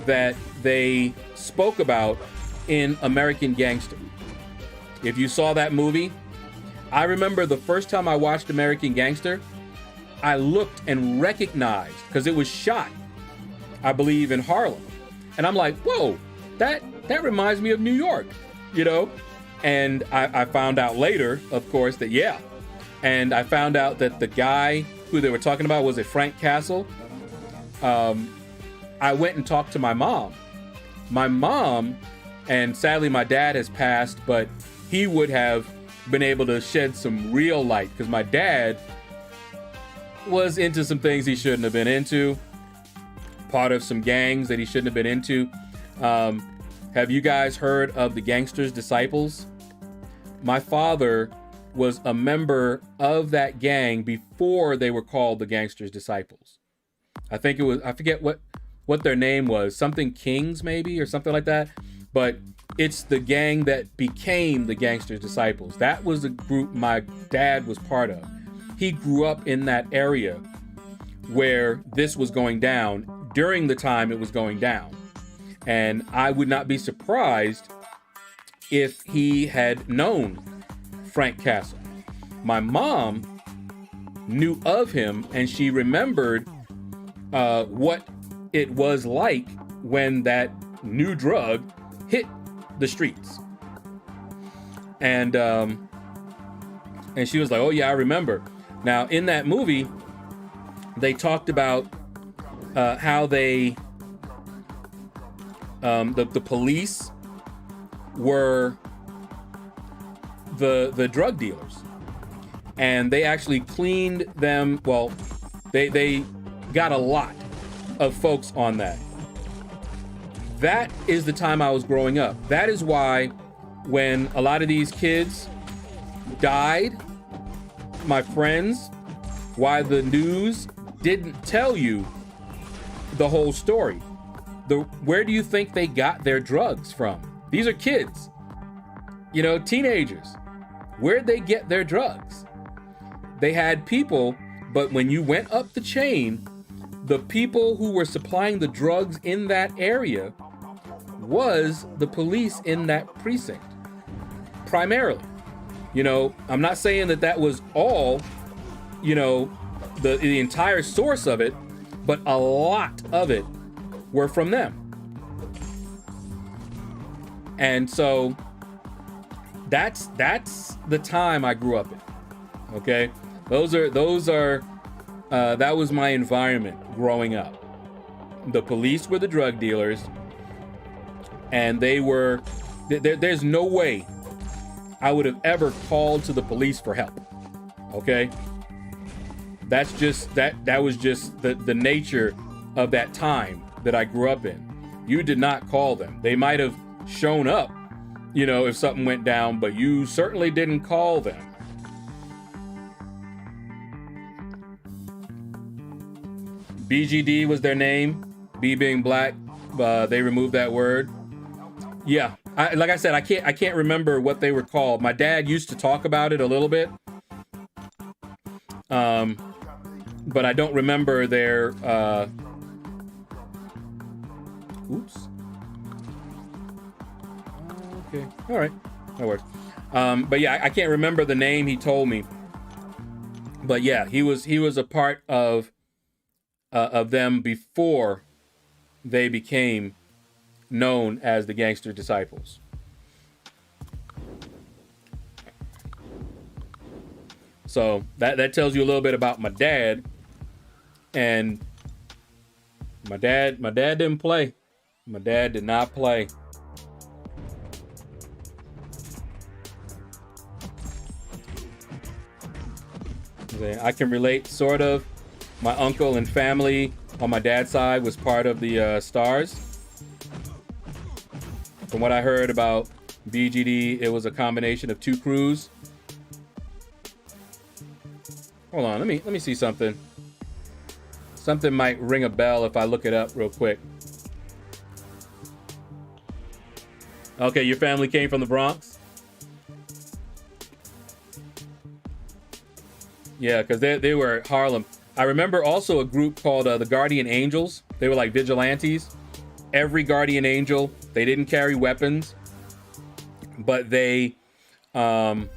that they spoke about in American Gangster. If you saw that movie, I remember the first time I watched American Gangster, I looked and recognized, because it was shot, I believe, in Harlem. And I'm like, whoa, that reminds me of New York, you know? And I found out later, of course, that yeah. And I found out that the guy who they were talking about, was it Frank Castle? I went and talked to my mom. My mom, and sadly my dad has passed, but he would have been able to shed some real light, because my dad was into some things he shouldn't have been into, part of some gangs that he shouldn't have been into. Have you guys heard of the Gangster's Disciples? My father was a member of that gang before they were called the Gangster's Disciples. I think it was, I forget what their name was, something Kings maybe, or something like that. But it's the gang that became the Gangster's Disciples. That was the group my dad was part of. He grew up in that area where this was going down during the time it was going down. And I would not be surprised if he had known Frank Castle. My mom knew of him, and she remembered what it was like when that new drug hit the streets. And she was like, oh yeah, I remember. Now in that movie, they talked about how they, the police were the drug dealers, and they actually cleaned them. Well, they got a lot of folks on that. That is the time I was growing up. That is why when a lot of these kids died, my friends, why the news didn't tell you the whole story. Where do you think they got their drugs from? These are kids, you know, teenagers. Where'd they get their drugs? They had people, but when you went up the chain, the people who were supplying the drugs in that area was the police in that precinct, primarily. You know, I'm not saying that that was all, you know, the entire source of it, but a lot of it were from them. And so that's the time I grew up in. Okay, those are that was my environment growing up. The police were the drug dealers, and they were there's no way I would have ever called to the police for help. Okay, that's just that was just the nature of that time that I grew up in. You did not call them. They might have shown up, you know, if something went down, but you certainly didn't call them. BGD was their name, B being black. They removed that word. Yeah, like I said, I can't remember what they were called. My dad used to talk about it a little bit, but I don't remember their. Oops. Okay. All right. That works. But yeah, I can't remember the name he told me. But yeah, he was a part of them before they became known as the Gangster Disciples. So that tells you a little bit about my dad. And my dad didn't play. My dad did not play. I can relate, sort of. My uncle and family on my dad's side was part of the Stars. From what I heard about BGD, it was a combination of two crews. Hold on, let me see something. Something might ring a bell if I look it up real quick. Okay, your family came from the Bronx? Yeah, because they were at Harlem. I remember also a group called the Guardian Angels. They were like vigilantes. Every Guardian Angel, they didn't carry weapons, but they were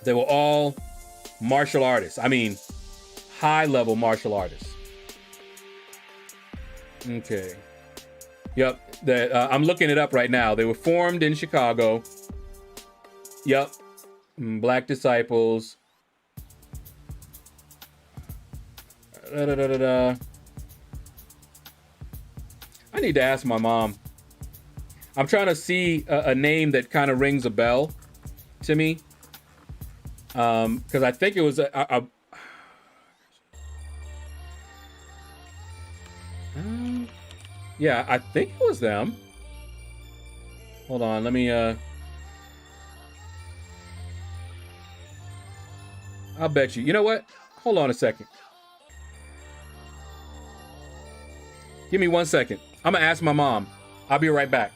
all martial artists. I mean, high-level martial artists. Okay. Yep. I'm looking it up right now. They were formed in Chicago. Yep. Black Disciples. I need to ask my mom. I'm trying to see a name that kind of rings a bell to me. Because I think it was yeah, I think it was them. Hold on, let me I'll bet you. You know what? Hold on a second. Give me 1 second. I'm gonna ask my mom. I'll be right back.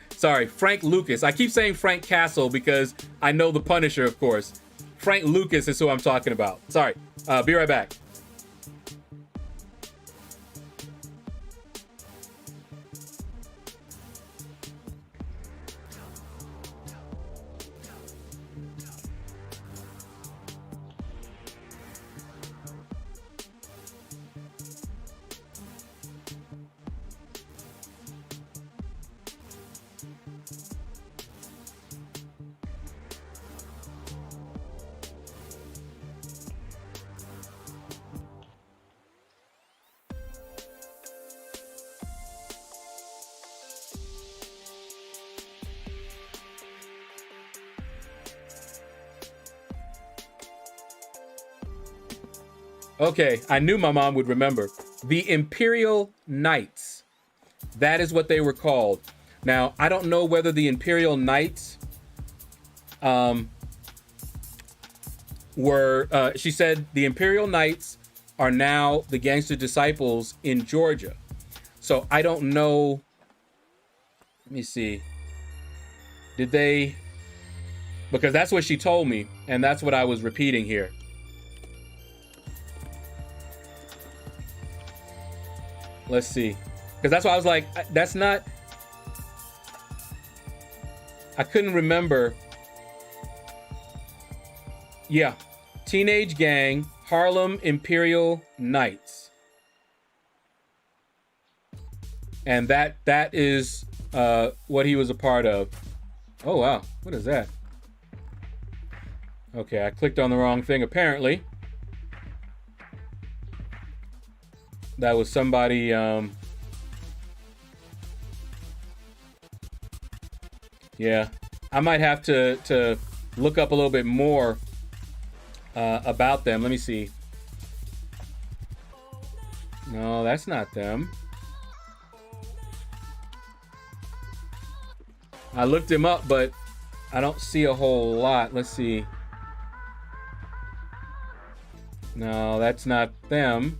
Sorry, Frank Lucas. I keep saying Frank Castle because I know the Punisher, of course. Frank Lucas is who I'm talking about. Sorry. Be right back. Okay, I knew my mom would remember. The Imperial Knights. That is what they were called. Now, I don't know whether the Imperial Knights were... she said the Imperial Knights are now the Gangster Disciples in Georgia. So I don't know... Let me see. Did they... Because that's what she told me, and that's what I was repeating here. Let's see. Because that's why I was like, that's not... I couldn't remember. Yeah. Teenage Gang, Harlem Imperial Knights. And that is what he was a part of. Oh, wow. What is that? Okay, I clicked on the wrong thing, apparently. That was somebody... Yeah, I might have to look up a little bit more about them. Let me see. No, that's not them. I looked him up, but I don't see a whole lot. Let's see. No, that's not them.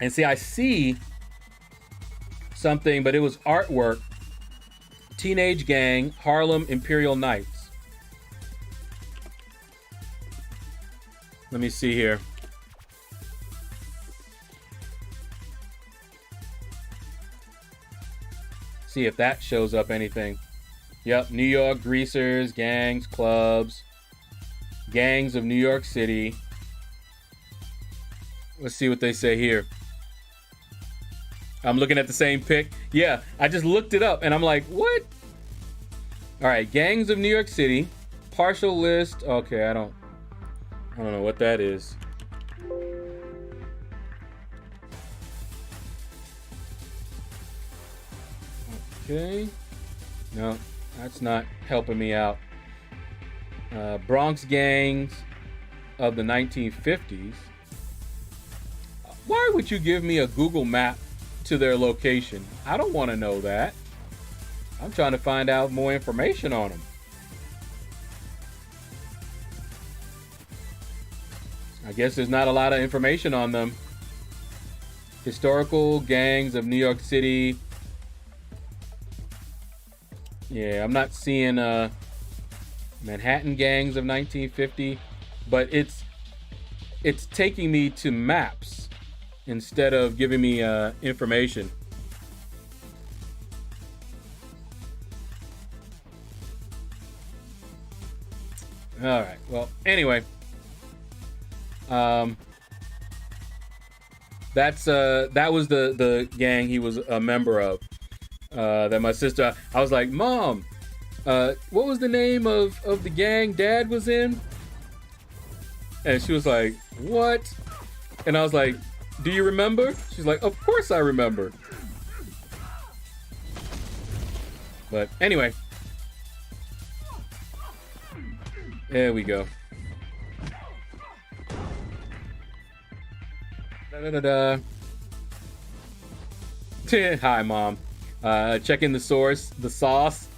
And see, I see something, but it was artwork. Teenage Gang, Harlem Imperial Knights. Let me see here. See if that shows up anything. Yep, New York greasers, gangs, clubs, gangs of New York City. Let's see what they say here. I'm looking at the same pic. Yeah, I just looked it up and I'm like, what? All right, gangs of New York City, partial list. Okay, I don't know what that is. Okay. No, that's not helping me out. Bronx gangs of the 1950s. Why would you give me a Google map to their location? I don't want to know that. I'm trying to find out more information on them. I guess there's not a lot of information on them. Historical gangs of New York City. Yeah, I'm not seeing Manhattan gangs of 1950, but it's taking me to maps instead of giving me information. All right. Well, anyway, that was the gang he was a member of. That my sister, I was like, Mom, what was the name of the gang Dad was in? And she was like, what? And I was like, do you remember? She's like, of course I remember. But anyway, there we go. Da-da-da-da. Hi, Mom. Checking the source, the sauce.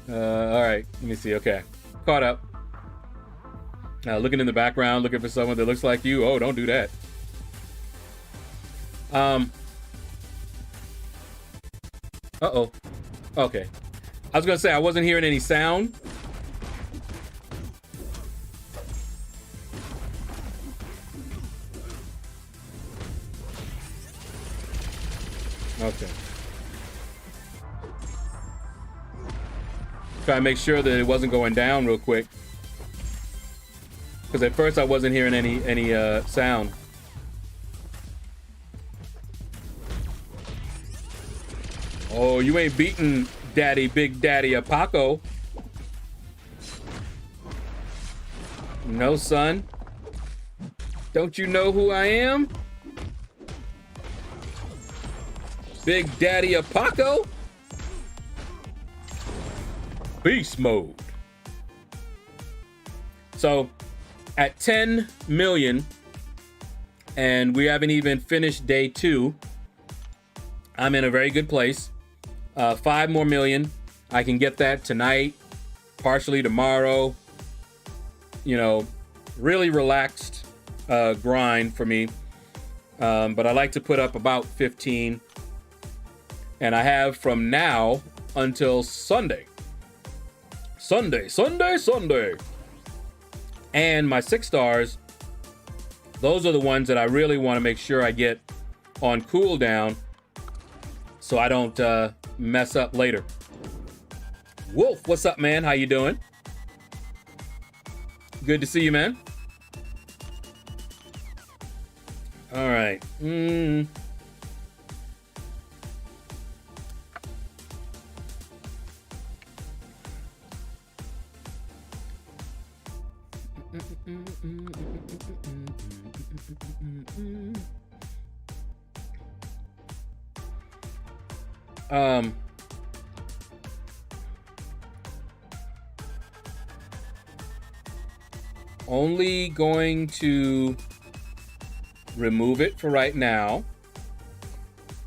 All right, let me see. Okay, caught up. Looking in the background, looking for someone that looks like you. Oh, don't do that. Uh-oh. Okay. I was gonna say I wasn't hearing any sound, Okay. Try to make sure that it wasn't going down real quick. Because at first I wasn't hearing any sound. Oh, you ain't beating Daddy, Big Daddy Apaco. No, son. Don't you know who I am? Big Daddy Apaco? Beast mode. So, at 10 million, and we haven't even finished day 2, I'm in a very good place. 5 more million. I can get that tonight, partially tomorrow. You know, really relaxed grind for me. But I like to put up about 15. And I have from now until Sunday. Sunday. And my 6 stars, those are the ones that I really want to make sure I get on cooldown so I don't mess up later. Wolf, what's up, man? How you doing? Good to see you, man. All right. Only going to remove it for right now.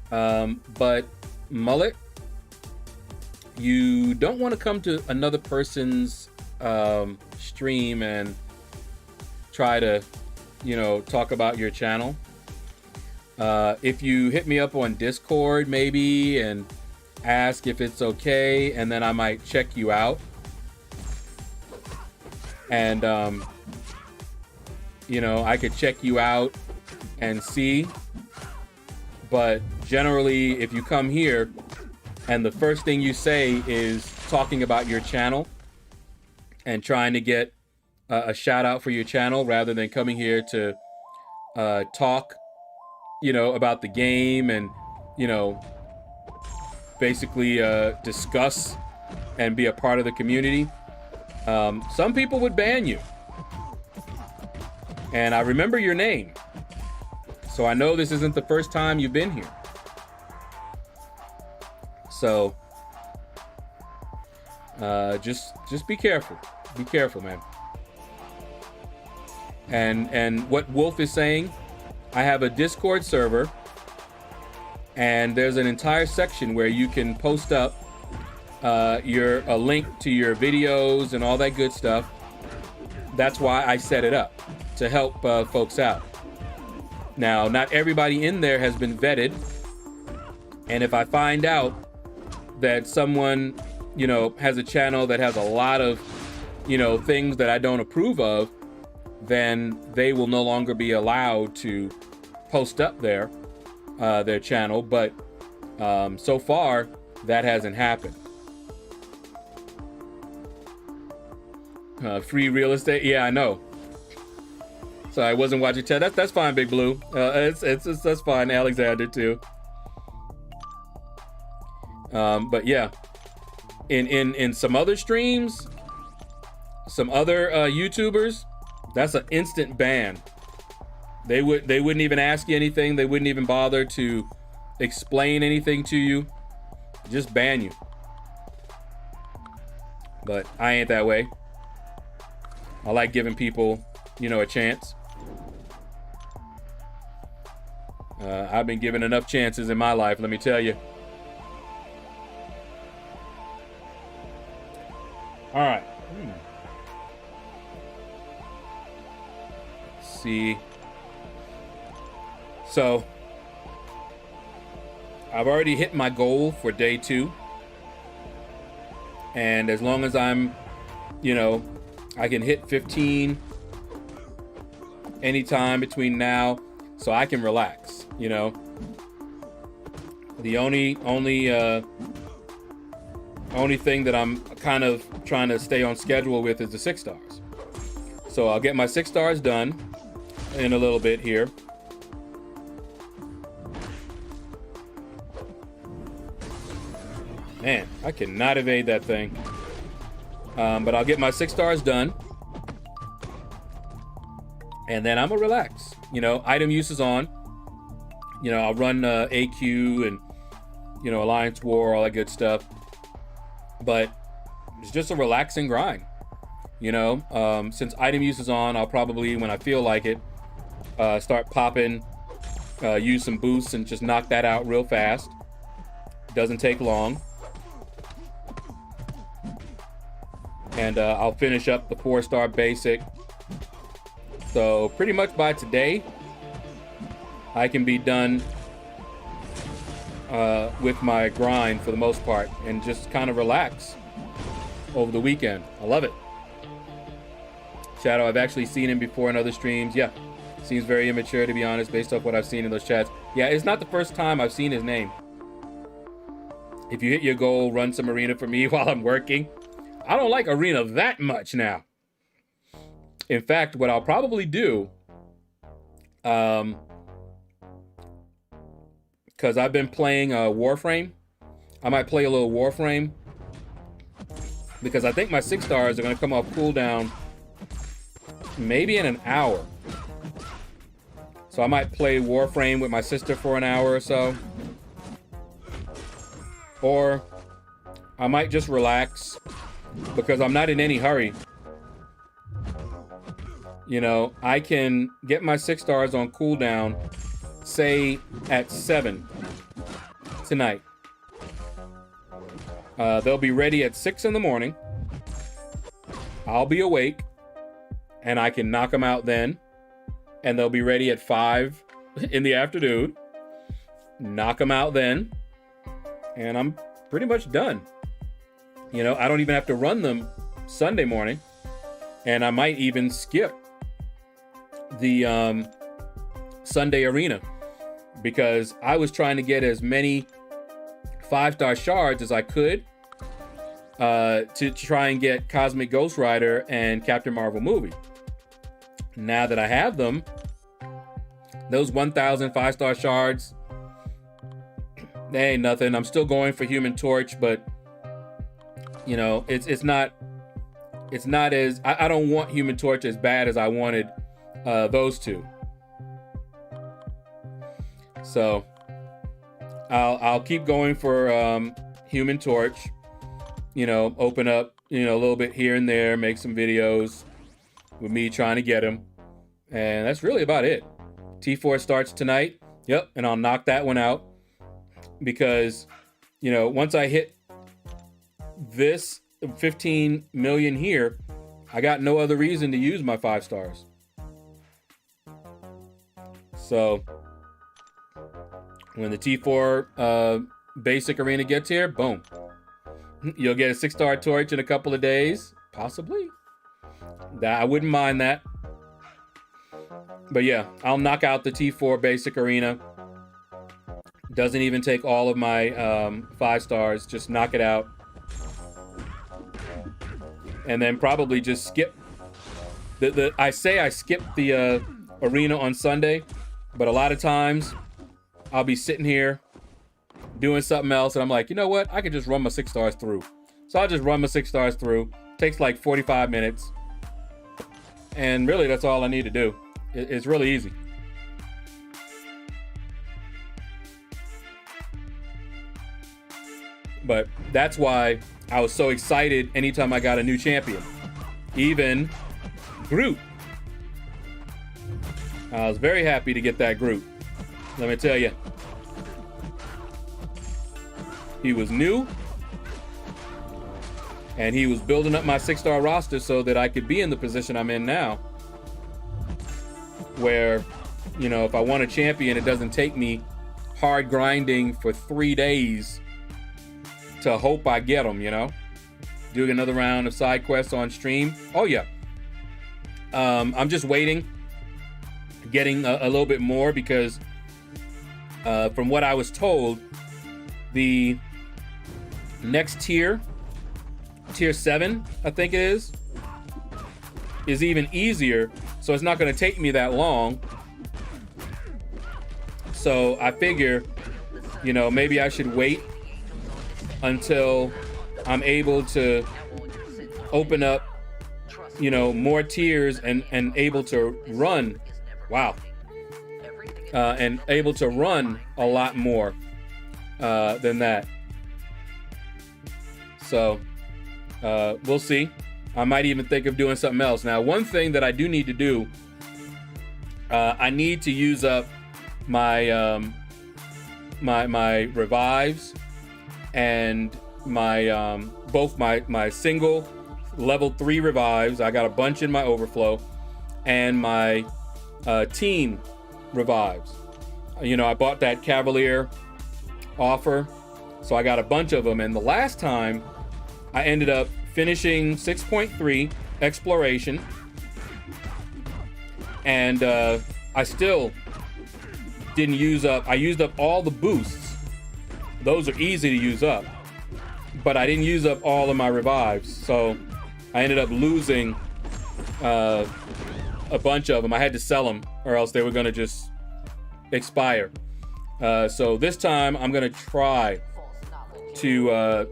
But Mullet, you don't want to come to another person's stream and try to, you know, talk about your channel. If you hit me up on Discord maybe and ask if it's okay, and then I might check you out. And you know, I could check you out and see. But generally, if you come here and the first thing you say is talking about your channel and trying to get a shout out for your channel rather than coming here to talk, you know, about the game and, you know, basically discuss and be a part of the community, some people would ban you. And I remember your name, so I know this isn't the first time you've been here. So just be careful. Be careful, man. And what Wolf is saying, I have a Discord server, and there's an entire section where you can post up a link to your videos and all that good stuff. That's why I set it up, to help folks out. Now, not everybody in there has been vetted, and if I find out that someone, you know, has a channel that has a lot of, you know, things that I don't approve of, then they will no longer be allowed to post up their channel. But so far, that hasn't happened. Free real estate, yeah, I know. So I wasn't watching Ted. That's fine, Big Blue. That's fine, Alexander too. But yeah, in some other streams, some other YouTubers, that's an instant ban. They wouldn't even ask you anything. They wouldn't even bother to explain anything to you. Just ban you. But I ain't that way. I like giving people, you know, a chance. I've been given enough chances in my life, let me tell you. All right. Let's see. So, I've already hit my goal for day 2. And as long as I'm, you know, I can hit 15 anytime between now, so I can relax, you know. The only thing that I'm kind of trying to stay on schedule with is the 6 stars. So I'll get my 6 stars done in a little bit here. Man, I cannot evade that thing. But I'll get my 6 stars done. And then I'm gonna relax. You know, item use is on. You know, I'll run AQ and, you know, Alliance War, all that good stuff. But it's just a relaxing grind. You know, since item use is on, I'll probably, when I feel like it, start popping, use some boosts and just knock that out real fast. Doesn't take long. And I'll finish up the 4-star basic. So pretty much by today, I can be done with my grind for the most part and just kind of relax over the weekend. I love it. Shaedow, I've actually seen him before in other streams. Yeah, seems very immature, to be honest, based off what I've seen in those chats. Yeah, it's not the first time I've seen his name. If you hit your goal, run some arena for me while I'm working. I don't like arena that much now. In fact, what I'll probably do, because I've been playing Warframe, I might play a little Warframe, because I think my 6 stars are going to come off cooldown maybe in an hour. So I might play Warframe with my sister for an hour or so. Or I might just relax, because I'm not in any hurry. You know, I can get my 6 stars on cooldown, say at 7 tonight. They'll be ready at 6 in the morning. I'll be awake, and I can knock them out then. And they'll be ready at 5 in the afternoon. Knock them out then. And I'm pretty much done. You know, I don't even have to run them Sunday morning. And I might even skip the Sunday arena, because I was trying to get as many 5-star shards as I could to try and get Cosmic Ghost Rider and Captain Marvel movie. Now that I have them, those 1,000 5-star shards, they ain't nothing. I'm still going for Human Torch, but you know, it's not as, I don't want Human Torch as bad as I wanted those two. So I'll keep going for Human Torch. You know, open up, you know, a little bit here and there, make some videos with me trying to get him, and that's really about it. T4 starts tonight. Yep, and I'll knock that one out, because you know, once I hit this 15 million here, I got no other reason to use my 5 stars. So when the T4 basic arena gets here, boom, you'll get a 6-star torch in a couple of days, possibly. That I wouldn't mind that. But yeah, I'll knock out the T4 basic arena. Doesn't even take all of my 5 stars, just knock it out. And then probably just skip I say I skipped the arena on Sunday, but a lot of times I'll be sitting here doing something else, and I'm like, you know what? I could just run my 6 stars through. So I'll just run my 6 stars through. Takes like 45 minutes. And really, that's all I need to do. It's really easy. But that's why I was so excited anytime I got a new champion. Even Groot. I was very happy to get that Groot. Let me tell you. He was new. And he was building up my 6-star roster so that I could be in the position I'm in now. Where, you know, if I want a champion, it doesn't take me hard grinding for 3 days to hope I get them, you know? Doing another round of side quests on stream. Oh, yeah. I'm just waiting, getting a little bit more, because from what I was told, The next tier, tier 7, I think it is even easier. So it's not going to take me that long. So I figure, you know, maybe I should wait until I'm able to open up, you know, more tiers and able to run. Wow. And able to run a lot more than that. So we'll see. I might even think of doing something else. Now, one thing that I do need to do, I need to use up my my revives and my both my single level 3 revives. I got a bunch in my overflow, and my team revives. You know, I bought that Cavalier offer, so I got a bunch of them. And the last time I ended up finishing 6.3 exploration, and I still didn't use up. I used up all the boosts. Those are easy to use up, but I didn't use up all of my revives, so I ended up losing a bunch of them. I had to sell them, or else they were going to just expire. So this time I'm going to try to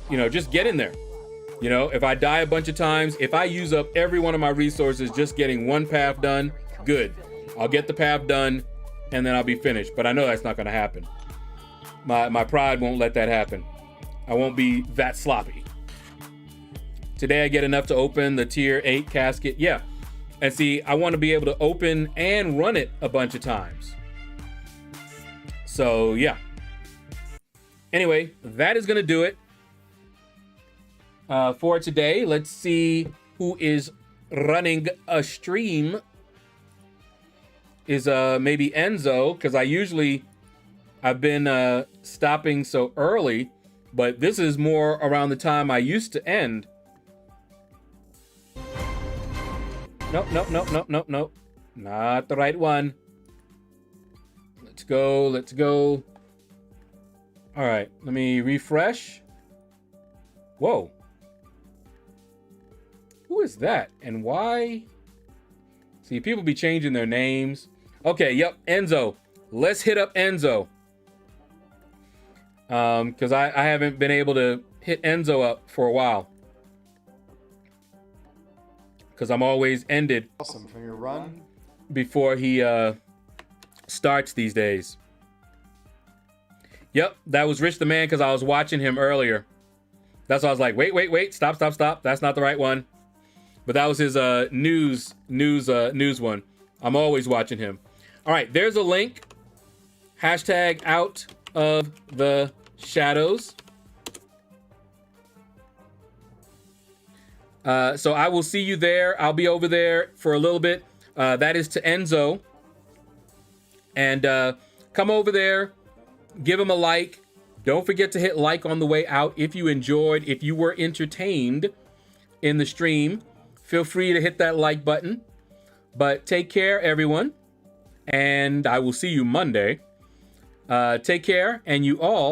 you know, just get in there. You know, if I die a bunch of times, if I use up every one of my resources just getting one path done, good. I'll get the path done and then I'll be finished. But I know that's not going to happen. My pride won't let that happen. I won't be that sloppy. Today I get enough to open the tier 8 casket. Yeah. And see, I want to be able to open and run it a bunch of times. So yeah. Anyway, that is going to do it for today. Let's see who is running a stream. Is maybe Enzo, because I've been stopping so early, but this is more around the time I used to end. Nope. Not the right one. Let's go. All right, let me refresh. Whoa. Who is that and why? See, people be changing their names. Okay, yep, Enzo. Let's hit up Enzo. Because I haven't been able to hit Enzo up for a while. Because I'm always ended Awesome from your run before he starts these days. Yep, that was Rich the Man, because I was watching him earlier. That's why I was like, wait, stop. That's not the right one. But that was his news one. I'm always watching him. All right, there's a link. Hashtag out of the shadows. So I will see you there. I'll be over there for a little bit. That is to Enzo. And come over there. Give him a like. Don't forget to hit like on the way out if you enjoyed, if you were entertained in the stream. Feel free to hit that like button. But take care, everyone. And I will see you Monday. Take care, and you all